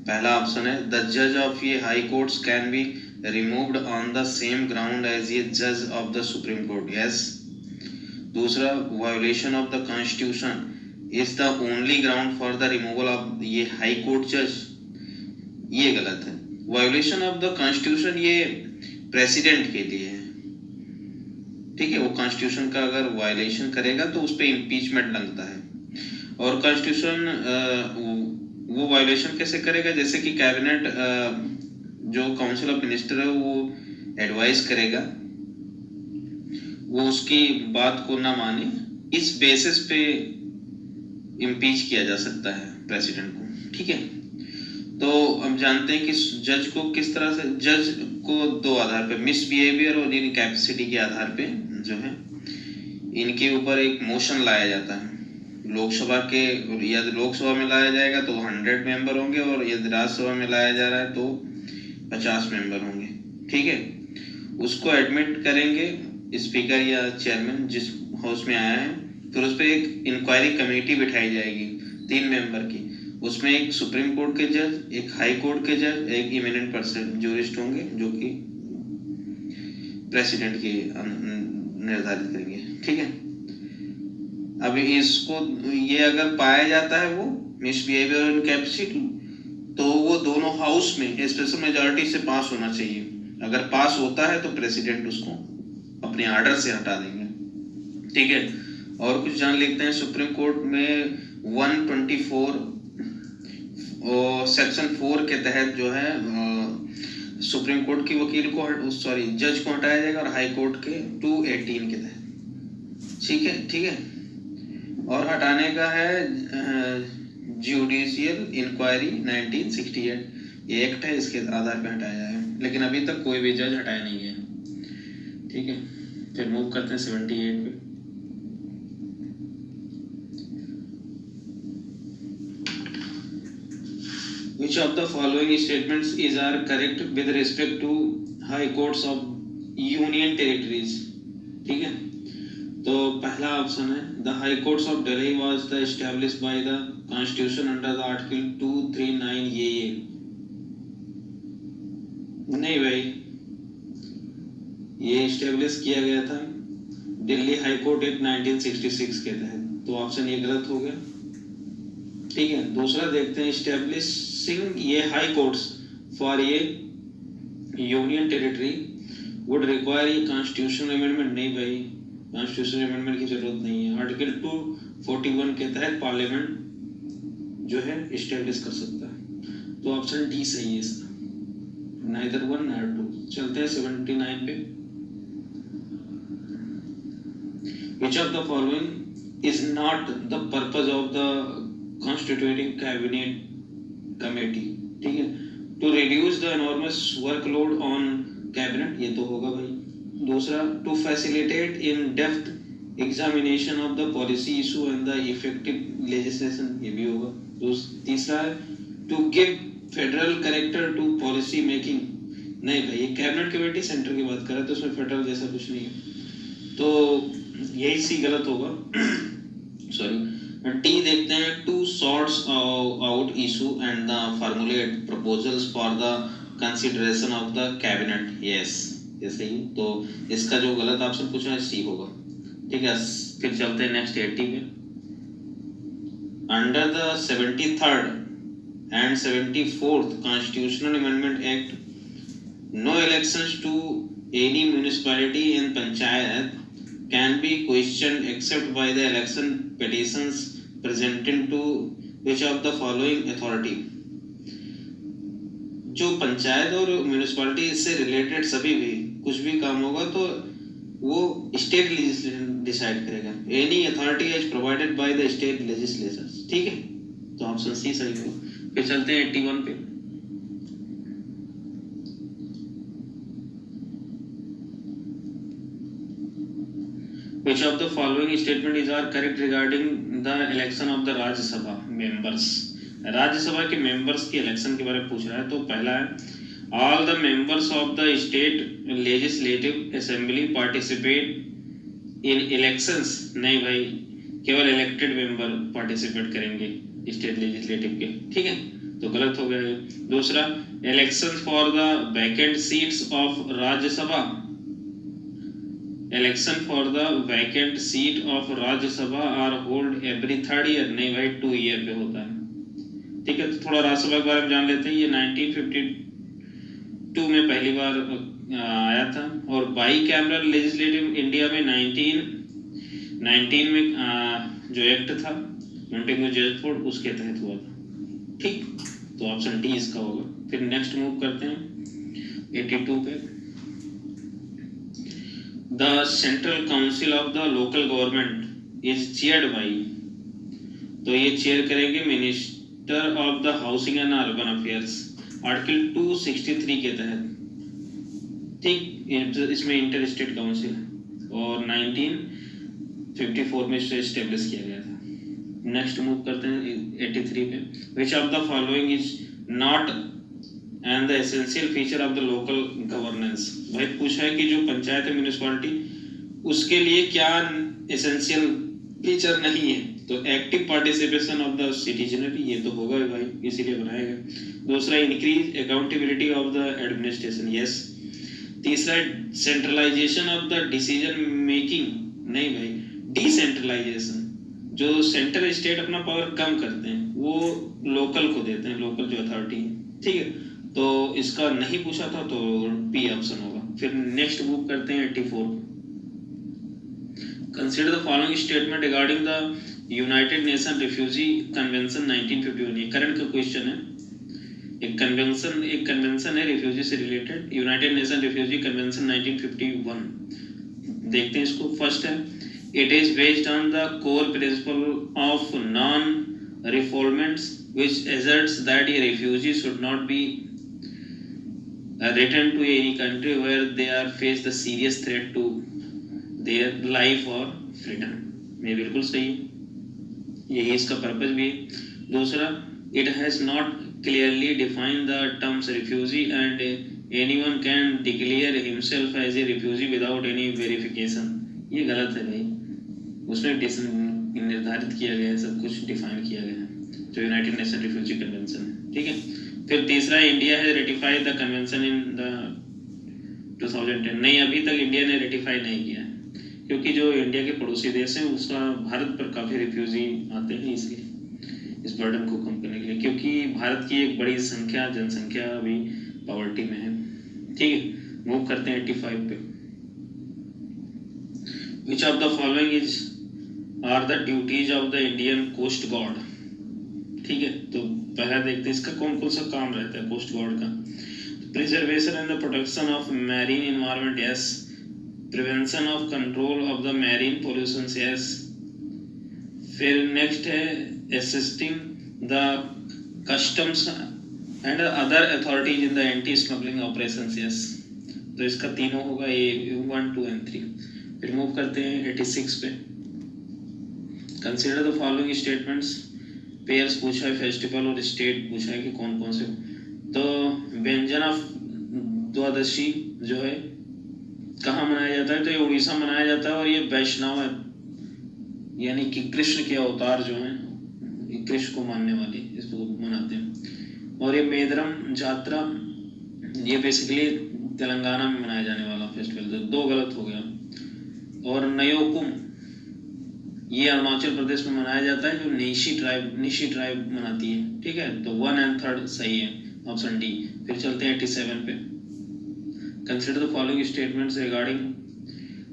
पहला ऑप्शन है द जज ऑफ ये high courts can be removed on the same ground as ये जज of the supreme court, yes. दूसरा, violation of the constitution is the only ground for the removal of ये हाई कोर्ट जज, ये गलत है। वायोलेशन ऑफ द कॉन्स्टिट्यूशन ये प्रेसिडेंट के लिए है। ठीक है, वो कॉन्स्टिट्यूशन का अगर वायलेशन करेगा तो उस पर इम्पीचमेंट लगता है। और कॉन्स्टिट्यूशन वो वायलेशन कैसे करेगा, जैसे कि कैबिनेट जो काउंसिल ऑफ मिनिस्टर है वो एडवाइस करेगा, वो उसकी बात को ना माने, इस बेसिस पे इम्पीच किया जा सकता है प्रेसिडेंट को। ठीक है, तो हम जानते हैं कि जज को किस तरह से, जज को 2 आधार पे, मिसबिहेवियर और इनकैपेसिटी के आधार पे जो है इनके ऊपर एक मोशन लाया जाता है। लोकसभा के, यदि लोकसभा में लाया जाएगा तो 100 मेंबर होंगे, और यदि राज्यसभा में लाया जा रहा है तो 50 मेंबर होंगे। ठीक है, उसको एडमिट करेंगे स्पीकर या चेयरमैन जिस हाउस में आया है, फिर उस पर एक इंक्वायरी कमेटी बिठाई जाएगी 3 मेंबर की। उसमें एक सुप्रीम कोर्ट के जज, एक हाई कोर्ट के जज, एक इमिनेंट पर्सन जूरिस्ट होंगे जो कि प्रेसिडेंट के निर्धारित करेंगे। ठीक है, अब इसको ये अगर पाया जाता है वो मिसबिहेवियर और इनकैपेसिटी, तो वो दोनों हाउस में स्पेशल मेजॉरिटी से पास होना चाहिए। अगर पास होता है तो प्रेसिडेंट उसको अपने आर्डर से हटा देंगे। ठीक है, और कुछ जान लेते हैं। सुप्रीम कोर्ट में 124 और सेक्शन 4 के तहत जो है सुप्रीम कोर्ट की वकील को जज को हटाया जाएगा, और हाई कोर्ट के 218 के तहत। ठीक है, और हटाने का है जुडिशियल इंक्वायरी 1968, ये एक्ट है, इसके आधार पे हटाया है, लेकिन अभी तक कोई भी जज हटाया नहीं है। ठीक है, फिर मूव करते हैं 78 पे। Which of the following statements are correct with respect to high courts of union territories? ठीक है, तो पहला ऑप्शन है the high courts of Delhi was the established by the constitution under the article 239 ये नहीं भाई, ये एस्टेब्लिश किया गया था दिल्ली हाई कोर्ट एक्ट 1966 के तहत, तो ऑप्शन ये गलत हो गया। ठीक है, दूसरा देखते हैं, एस्टेब्लिशिंग ये हाई कोर्ट्स फॉर ये यूनियन टेरिटरी वुड रिक्वायर ये कॉन्स्टिट्यूशनल अमेंडमेंट, नहीं भाई, कॉन्स्टिट्यूशनल अमेंडमेंट की जरूरत नहीं है। आर्टिकल 241 के तहत पार्लियामेंट जो है एस्टेब्लिश कर सकता है, तो ऑप्शन डी सही है इसका, नाइदर 1 नॉट 2। चलते हैं 79 पे। Which of the following is not the purpose of the constituting cabinet committee? ठीक है, to reduce the enormous workload on cabinet, ये तो होगा भाई। दूसरा, to facilitate in depth examination of the policy issue and the effective legislation, ये भी होगा। तीसरा है to give federal character to policy making, नहीं भाई, ये कैबिनेट कमेटी सेंटर की बात कर रहा है, तो उसमें फेडरल जैसा कुछ नहीं है, तो यही सी गलत होगा। सॉरी, टी देखते हैं, to sorts out issue and the formulate proposals for the consideration of the cabinet, yes ये सही, तो इसका जो गलत ऑप्शन पूछा है सी होगा। ठीक है, फिर चलते हैं नेक्स्ट 80 पे। Under the 73rd and 74th constitutional amendment act, no elections to any municipality in panchayat can be questioned except by the election petitions presented to which of the following authority? जो पंचायत और म्युनिसिपैलिटी से रिलेटेड सभी भी कुछ भी काम होगा तो वो स्टेट लेजिस्लेचर डिसाइड करेगा। Any authority is provided by the state legislatures. ठीक है, तो ऑप्शन सी सही होगा। फिर चलते हैं 81 पे। Which of the following statement is are correct regarding the election of the Rajya Sabha members? Rajya Sabha के मेंबर्स के इलेक्शन के बारे में पूछ रहा है। तो पहला है all the members of the state legislative assembly participate in elections. नहीं भाई, केवल इलेक्टेड मेंबर पार्टिसिपेट करेंगे स्टेट लेजिस्लेटिव के। ठीक है, तो गलत हो गया ये। दूसरा, elections for the vacant seats of Rajya Sabha. Election for the vacant seat of Rajya Sabha are hold every 3rd year. नहीं भाई, 2 ईयर पे होता है। ठीक है, तो थोड़ा राज्यसभा के बारे में जान लेते हैं। ये 1952 में पहली बार आया था और बाई कैमरल लेजिस्लेटिव इंडिया में 1919 में जो एक्ट था मोंटेग्यू जेसफोर्ड, उसके तहत हुआ था। ठीक, तो ऑप्शन डी इसका होगा। फिर नेक्स्ट मूव करते हैं 82 पे। The Central Council of the Local Government is chaired by, तो ये चेयर करेंगे minister of the housing and urban affairs, article 263 के तहत। ठीक, इसमें इंटर स्टेट काउंसिल और 1954 में इसे एस्टेब्लिश किया गया था। नेक्स्ट मूव करते हैं 83 पे। Which of the following is not and the essential feature of the local governance. भाई पूछा है कि जो पंचायत है म्यूनिसिपैलिटी, उसके लिए क्या एसेंशियल फीचर नहीं है। तो active participation of the citizenry, ये तो होगा भाई, इसीलिए बनाया गया। दूसरा, increase accountability of the administration, yes. तीसरा, centralization of the decision making. नहीं भाई, डिसेंट्रलाइजेशन, जो सेंट्रल स्टेट अपना पावर कम करते हैं वो लोकल को देते हैं, लोकल जो अथॉरिटी है। ठीक है, तो इसका नहीं पूछा था तो बी ऑप्शन होगा। फिर नेक्स्ट मूव करते हैं 84। Consider the following statement regarding the United nation refugee convention 1951। ये करंट का क्वेश्चन है। एक कन्वेंशन है रिफ्यूजी से related, united nation refugee convention 1951। देखते हैं इसको। फर्स्ट है, it is based on the core principle of non refoulements which asserts that a refugee should not be returned to any country where they are face the serious threat to their life or freedom। ये बिल्कुल सही है, यही इसका पर्पस भी है। दूसरा, it has not clearly defined the terms refugee and anyone can declare himself as a refugee without any verification। ये गलत है भाई, उसमें निर्धारित किया गया है, सब कुछ डिफाइन किया गया है जो यूनाइटेड नेशन रिफ्यूजी कन्वेंशन है। ठीक है, फिर तीसरा, इंडिया है ratified the convention in the 2010। नहीं, अभी तक इंडिया ने रेटिफाई नहीं किया है, क्योंकि जो इंडिया के पड़ोसी देश हैं उसका भारत पर काफ़ी रिफ्यूजी आते हैं, इसलिए इस बर्डन को कम करने के लिए, क्योंकि भारत की एक बड़ी जनसंख्या अभी पॉवर्टी में है। ठीक है, मूव करते हैं 85 पे। Which of the following is are the duties of the Indian coast guard. ठीक है, तो पहला देखते हैं इसका कौन कौन सा काम रहता है कोस्ट गार्ड का। Preservation and the protection of marine environment, yes. Prevention of control of the marine pollution, yes. फिर नेक्स्ट है assisting the customs and other authorities in the anti smuggling operations, yes. तो इसका तीनों होगा, ए 1, 2 एंड 3। फिर मूव करते हैं 86 पे। Consider the following statements. Pairs पूछा है, फेस्टिवल और स्टेट पूछा है कि कौन कौन से। तो व्यंजन ऑफ द्वादशी जो है कहाँ मनाया जाता है, तो ये उड़ीसा मनाया जाता है और ये वैष्णव है, यानी कि कृष्ण के अवतार जो हैं, कृष्ण को मानने वाले इसको मनाते हैं। और ये मेदरम जात्रा, ये बेसिकली तेलंगाना में मनाया जाने वाला फेस्टिवल, तो 2 गलत हो गया। और नयोकुम, ये अरुणाचल प्रदेश में मनाया जाता है, जो निशी ट्राइब मनाती है। ठीक है, तो 1 एंड 3 सही है, ऑप्शन डी। फिर चलते हैं 87 पे। Consider the following statements regarding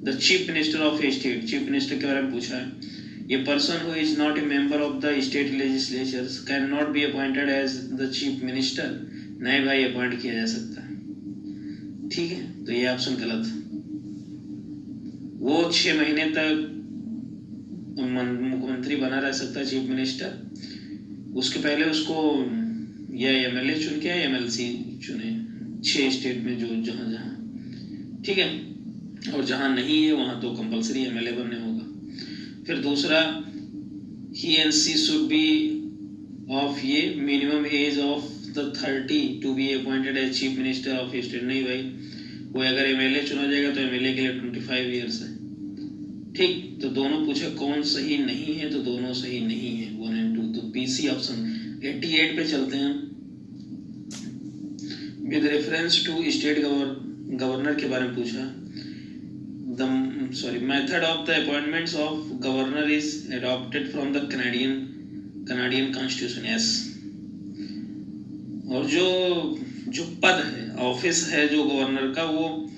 the chief minister of a state. Chief minister के बारे में पूछा है। ये person who is not a member of the state legislatures can not be appointed as the chief minister. नहीं भाई, अपॉइंट किया जा सकता है। ठीक है, तो ये ऑप्शन गलत। वो 6 महीने तक मुख्यमंत्री बना रह सकता है, चीफ मिनिस्टर। उसके पहले उसको या एमएलए चुन के या एमएलसी चुने 6 स्टेट में, जो जहाँ जहाँ, ठीक है, और जहाँ नहीं है वहाँ तो कंपलसरी एमएलए बनने होगा। फिर दूसरा, he and she should be of ये minimum age of the 30 to be appointed as chief minister of state. नहीं भाई, कोई अगर एमएलए चुना जाएगा तो एमएलए के लिए 25 ईयर्स है, ठीक। तो दोनों पूछे कौन सही नहीं है, तो दोनों सही नहीं है, 1 और 2, तो बीसी ऑप्शन। 88 पे चलते हैं। With reference to state governor के बारे में पूछा। Method of the appointments of governor is adopted from the Canadian constitution. Yes. और जो पद है, ऑफिस है जो गवर्नर का, वो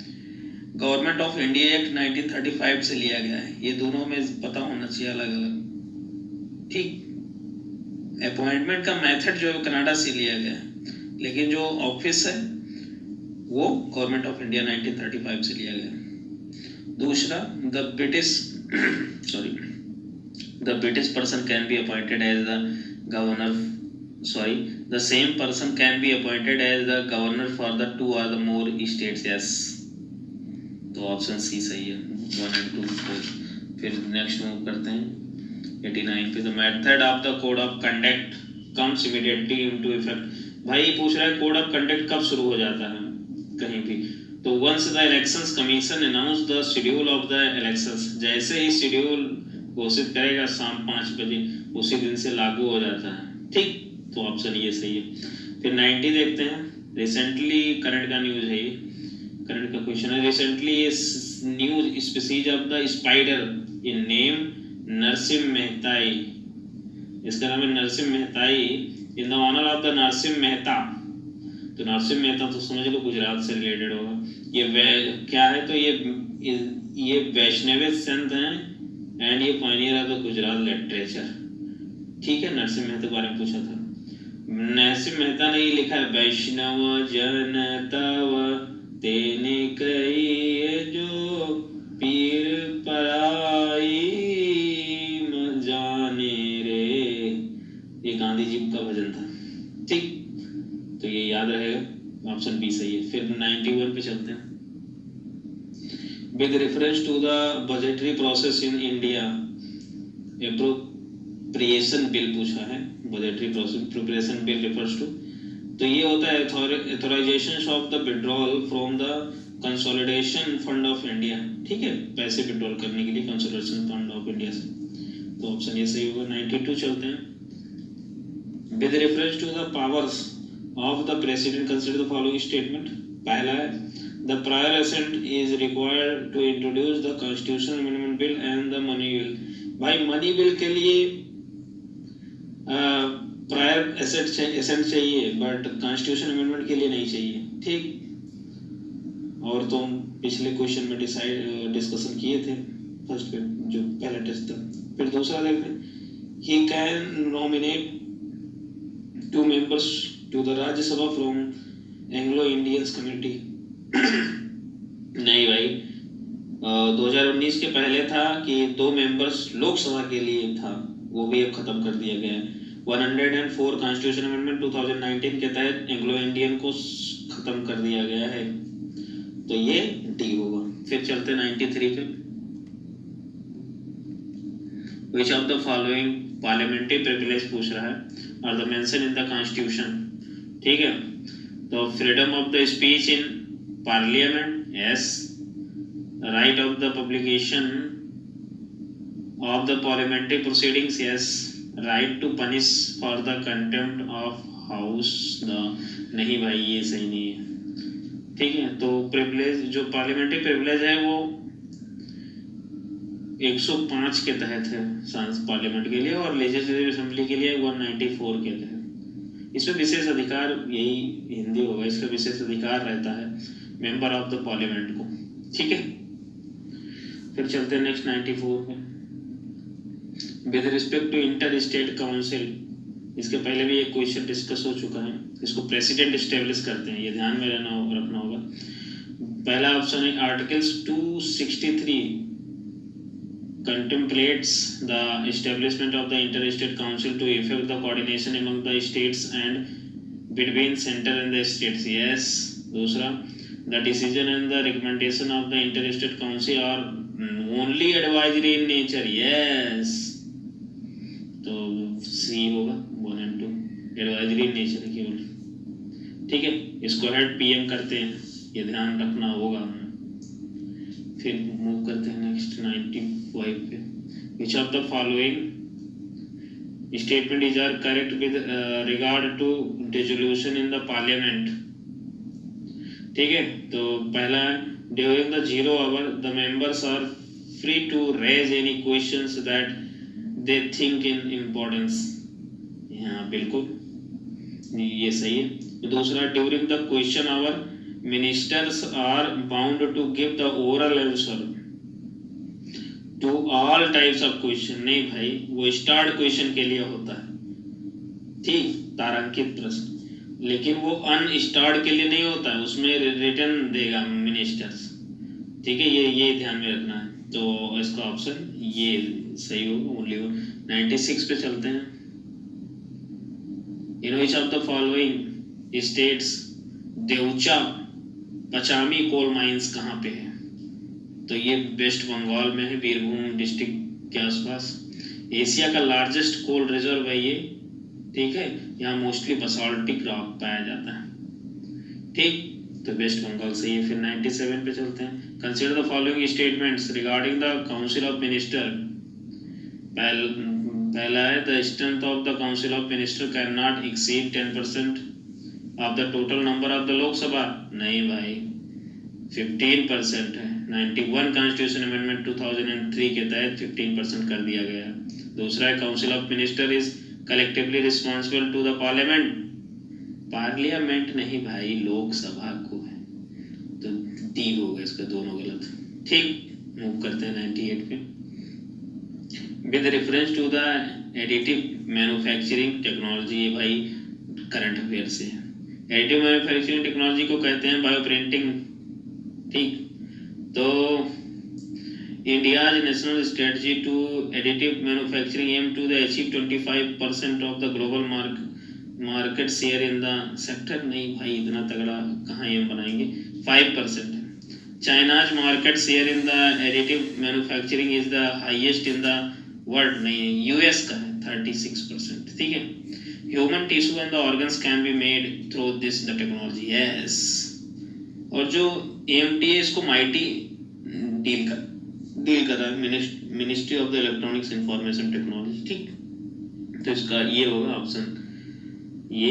गवर्नमेंट ऑफ इंडिया एक्ट 1935 से लिया गया है। ये दोनों में पता होना चाहिए अलग अलग, ठीक। अपॉइंटमेंट का मेथड जो है कनाडा से लिया गया है, लेकिन जो ऑफिस है वो गवर्नमेंट ऑफ इंडिया 1935 से लिया गया है। दूसरा, the British person can be appointed as the governor, the same person can be appointed as the governor for the 2 or the more states. Yes, तो ऑप्शन सी सही है, 1 और 2 4। फिर नेक्स्ट मूव करते हैं 89 पे। The method of the code of conduct comes immediately into effect. भाई पूछ रहा है कोड ऑफ कंडक्ट कब शुरू हो जाता है कहीं भी, तो once the elections commission announce the schedule of the elections, जैसे ही शेड्यूल घोषित करेगा शाम 5 बजे, उसी दिन से लागू हो जाता है, ठीक। तो ऑप्शन ये सही है। फिर 90 देखते हैं। रिसेंटली करंट का न्यूज है, ये करंट का क्वेश्चन है। Recently news species of the spider in name Narasimha Mehtai, इसका नाम है Narasimha Mehtai, in the honour of the Narasimha Mehta. तो नरसिम्हा मेहता तो समझ लो गुजरात से रिलेटेड होगा। ये क्या है, तो ये वैष्णव संत हैं एंड ये Pioneer of the Gujarat literature, ठीक है। नरसिम्हा मेहता के बारे में पूछा था। नरसिम्हा मेहता ने लिखा है, वैष्णव जन तव तेने कही जो पीर पराई म जाने रे, ये गांधी जी का भजन था, ठीक। तो ये याद रहेगा, ऑप्शन बी सही है। फिर 91 पे चलते हैं। With reference to the budgetary process in India appropriation bill पूछा है। Budgetary preparation bill refers to, तो ये होता है authorisation of the withdrawal from the consolidation fund of India, ठीक है, पैसे विड्रॉल करने के लिए कंसोलिडेशन फंड ऑफ इंडिया से, तो ऑप्शन ये सही होगा। 92 चलते हैं। With reference to the powers of the president consider the following statement. पहला है, the prior assent is required to introduce the constitutional amendment bill and the money bill. भाई मनी बिल के लिए प्रायर एसेंट चाहिए, बट कॉन्स्टिट्यूशन अमेंडमेंट के लिए नहीं चाहिए, ठीक। और तो पिछले क्वेश्चन में डिस्कशन किए थे फर्स्ट पे, जो पहला टेस्ट था। फिर दूसरा देखते हैं, he can nominate 2 members to the Rajya Sabha from Anglo Indians community. नहीं भाई, 2019 के पहले था कि 2 मेंबर्स लोकसभा के लिए था, वो भी अब खत्म कर दिया गया है। 104 कॉन्स्टिट्यूशन अमेंडमेंट 2019 के तहत एंग्लो इंडियन को खत्म कर दिया गया है, तो ये डी होगा। फिर चलते 93 पे। Which of the following parliamentary privilege पूछ रहा है, और the mention in the constitution, ठीक है। तो freedom of the speech in parliament, yes. Right of the publication of the parliamentary proceedings, yes. Right to punish for the contempt of house, the नहीं भाई ये सही नहीं है, ठीक है। तो प्रिविलेज जो पार्लियामेंट्री प्रिविलेज है वो 105 के तहत है पार्लियामेंट के लिए, और लेजिस्लेटिव असेंबली के लिए 194 के तहत। इसमें विशेष अधिकार, यही हिंदी होगा, इसका विशेष अधिकार रहता है मेंबर ऑफ द पार्लियामेंट को, ठीक है। फिर चलते हैं नेक्स्ट 94 पे। With respect to inter state council, इसके पहले भी एक क्वेश्चन डिस्कस हो चुका है, इसको प्रेसिडेंट एस्टेब्लिश करते हैं, ये ध्यान में रखना होगा। पहला ऑप्शन है articles 263 contemplates the establishment of the inter-state council to effect the coordination among the states and between center and the states. Yes. दूसरा, the decision and the recommendation of the inter-state council are only advisory in nature. Yes. तो सी होगा 1 and 2 एडवाइजरी इन नेचर केवल, ठीक है। इसको हेड पीएम करते हैं, ये ध्यान रखना होगा। फिर मूव करते हैं नेक्स्ट 95 पे। Which of the following statement is are correct with regard to dissolution in the parliament, ठीक है। तो पहला है during the 0 hour the members are free to raise any questions that they think in importance. हाँ बिल्कुल ये सही है। दूसरा during the question hour ministers are bound to give the oral answer to all types of question। नहीं भाई, वो स्टार्ट क्वेश्चन के लिए होता है, ठीक, तारांकित प्रश्न, लेकिन वो अनस्टार्ट के लिए नहीं होता है, उसमें रिटर्न देगा मिनिस्टर्स, ठीक है। ये ध्यान में रखना है। तो इसका ऑप्शन ये सही होगा, ओनली 96 पे चलते हैं। In which of the following states Deocha Pachami coal mines कहाँ पे है? तो ये वेस्ट बंगाल में है, बीरभूम डिस्ट्रिक्ट के आसपास। एशिया का लार्जेस्ट कोल रिजर्व है ये, ठीक है। यहाँ मोस्टली बसाल्टिक रॉक पाया जाता है, ठीक। तो वेस्ट बंगाल से ये। फिर 97 पे चलते हैं। Consider the following statements regarding the council of minister. पहला है the strength of the council of minister can not exceed 10% of the total number of the Lok Sabha. नहीं भाई, 15% है। 91 कॉन्स्टिट्यूशन अमेंडमेंट 2003 के तहत 15% कर दिया गया। दूसरा है council of minister is collectively responsible to the parliament. Parliament नहीं भाई, लोकसभा को है, तो डी होगा इसका, दोनों गलत, ठीक। मूव करते हैं 98 पे। With reference to the additive manufacturing technology, ये भाई करंट अफेयर से है। एडिटिव मैन्युफैक्चरिंग टेक्नोलॉजी को कहते हैं बायो प्रिंटिंग, ठीक। तो India's national strategy to additive manufacturing aim to the achieve 25% of the global market share in the sector. नहीं भाई, इतना तगड़ा कहाँ एम बनाएंगे, 5%। China's market share in the additive manufacturing is the highest in the world. नहीं, यूएस का है 36%, ठीक है। Human tissue and the organs can be made through this the technology. Yes. और जो AMT है इसको MIT डील कर रहा है, ministry of the electronics information technology, ठीक। तो इसका ये होगा ऑप्शन ये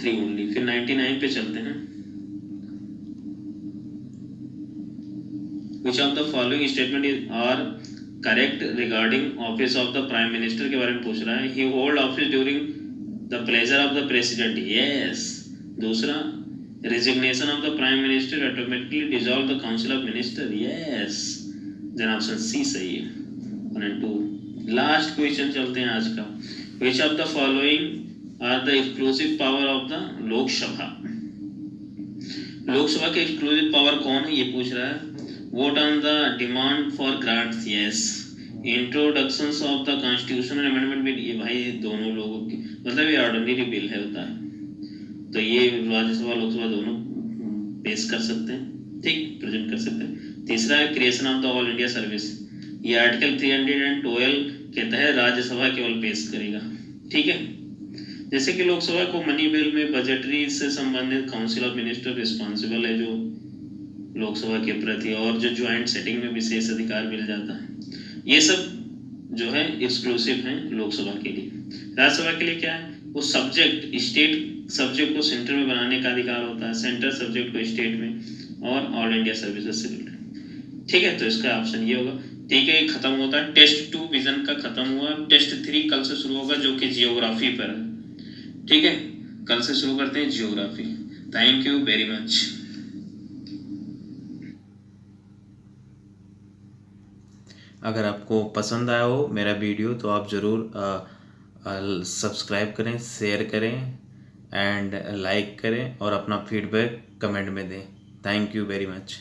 3 ओनली। फिर 99 पे चलते हैं। Which of the following statement are correct regarding office of the prime minister के बारे में पूछ रहा है। He hold office during the pleasure of the president. Yes. दूसरा, resignation of the prime minister automatically dissolve the council of minister. Yes. Then option C सही है, 1 and 2। लास्ट क्वेश्चन चलते हैं आज का। Which of the following are the exclusive power of the Lok Sabha. Lok Sabha के एक्सक्लूसिव पावर कौन है, ये पूछ रहा है। Vote on the demand for grants. Yes. Introductions of the constitutional amendment bill, ये भाई दोनों लोगों की, मतलब ये ऑर्डिनरी बिल है होता है, तो ये राज्यसभा लोकसभा दोनों पेश कर सकते हैं, ठीक, प्रेजेंट कर सकते हैं। तीसरा है creation of the all India service. ये आर्टिकल 312 के तहत राज्यसभा केवल पेश करेगा, ठीक है। जैसे कि लोकसभा को मनी बिल में बजटरी से संबंधित काउंसिल ऑफ मिनिस्टर रिस्पॉन्सिबल है जो लोकसभा के प्रति, और जो ज्वाइंट सेटिंग में विशेष अधिकार मिल जाता है। ये सब जो है एक्सक्लूसिव है लोकसभा के लिए। राज्यसभा के लिए क्या है, वो सब्जेक्ट, स्टेट सब्जेक्ट को सेंटर में बनाने का अधिकार होता है, सेंटर सब्जेक्ट को स्टेट में, और ऑल इंडिया सर्विसेज से रिलेटेड, ठीक है। तो इसका ऑप्शन ये होगा, ठीक है। खत्म होता है टेस्ट 2 विजन का, खत्म हुआ। टेस्ट 3 कल से शुरू होगा, जो कि जियोग्राफी पर है, ठीक है। कल से शुरू करते हैं geography. Thank you very much. अगर आपको पसंद आया हो मेरा वीडियो तो आप ज़रूर सब्सक्राइब करें, शेयर करें एंड लाइक करें, और अपना फीडबैक कमेंट में दें। Thank you very much.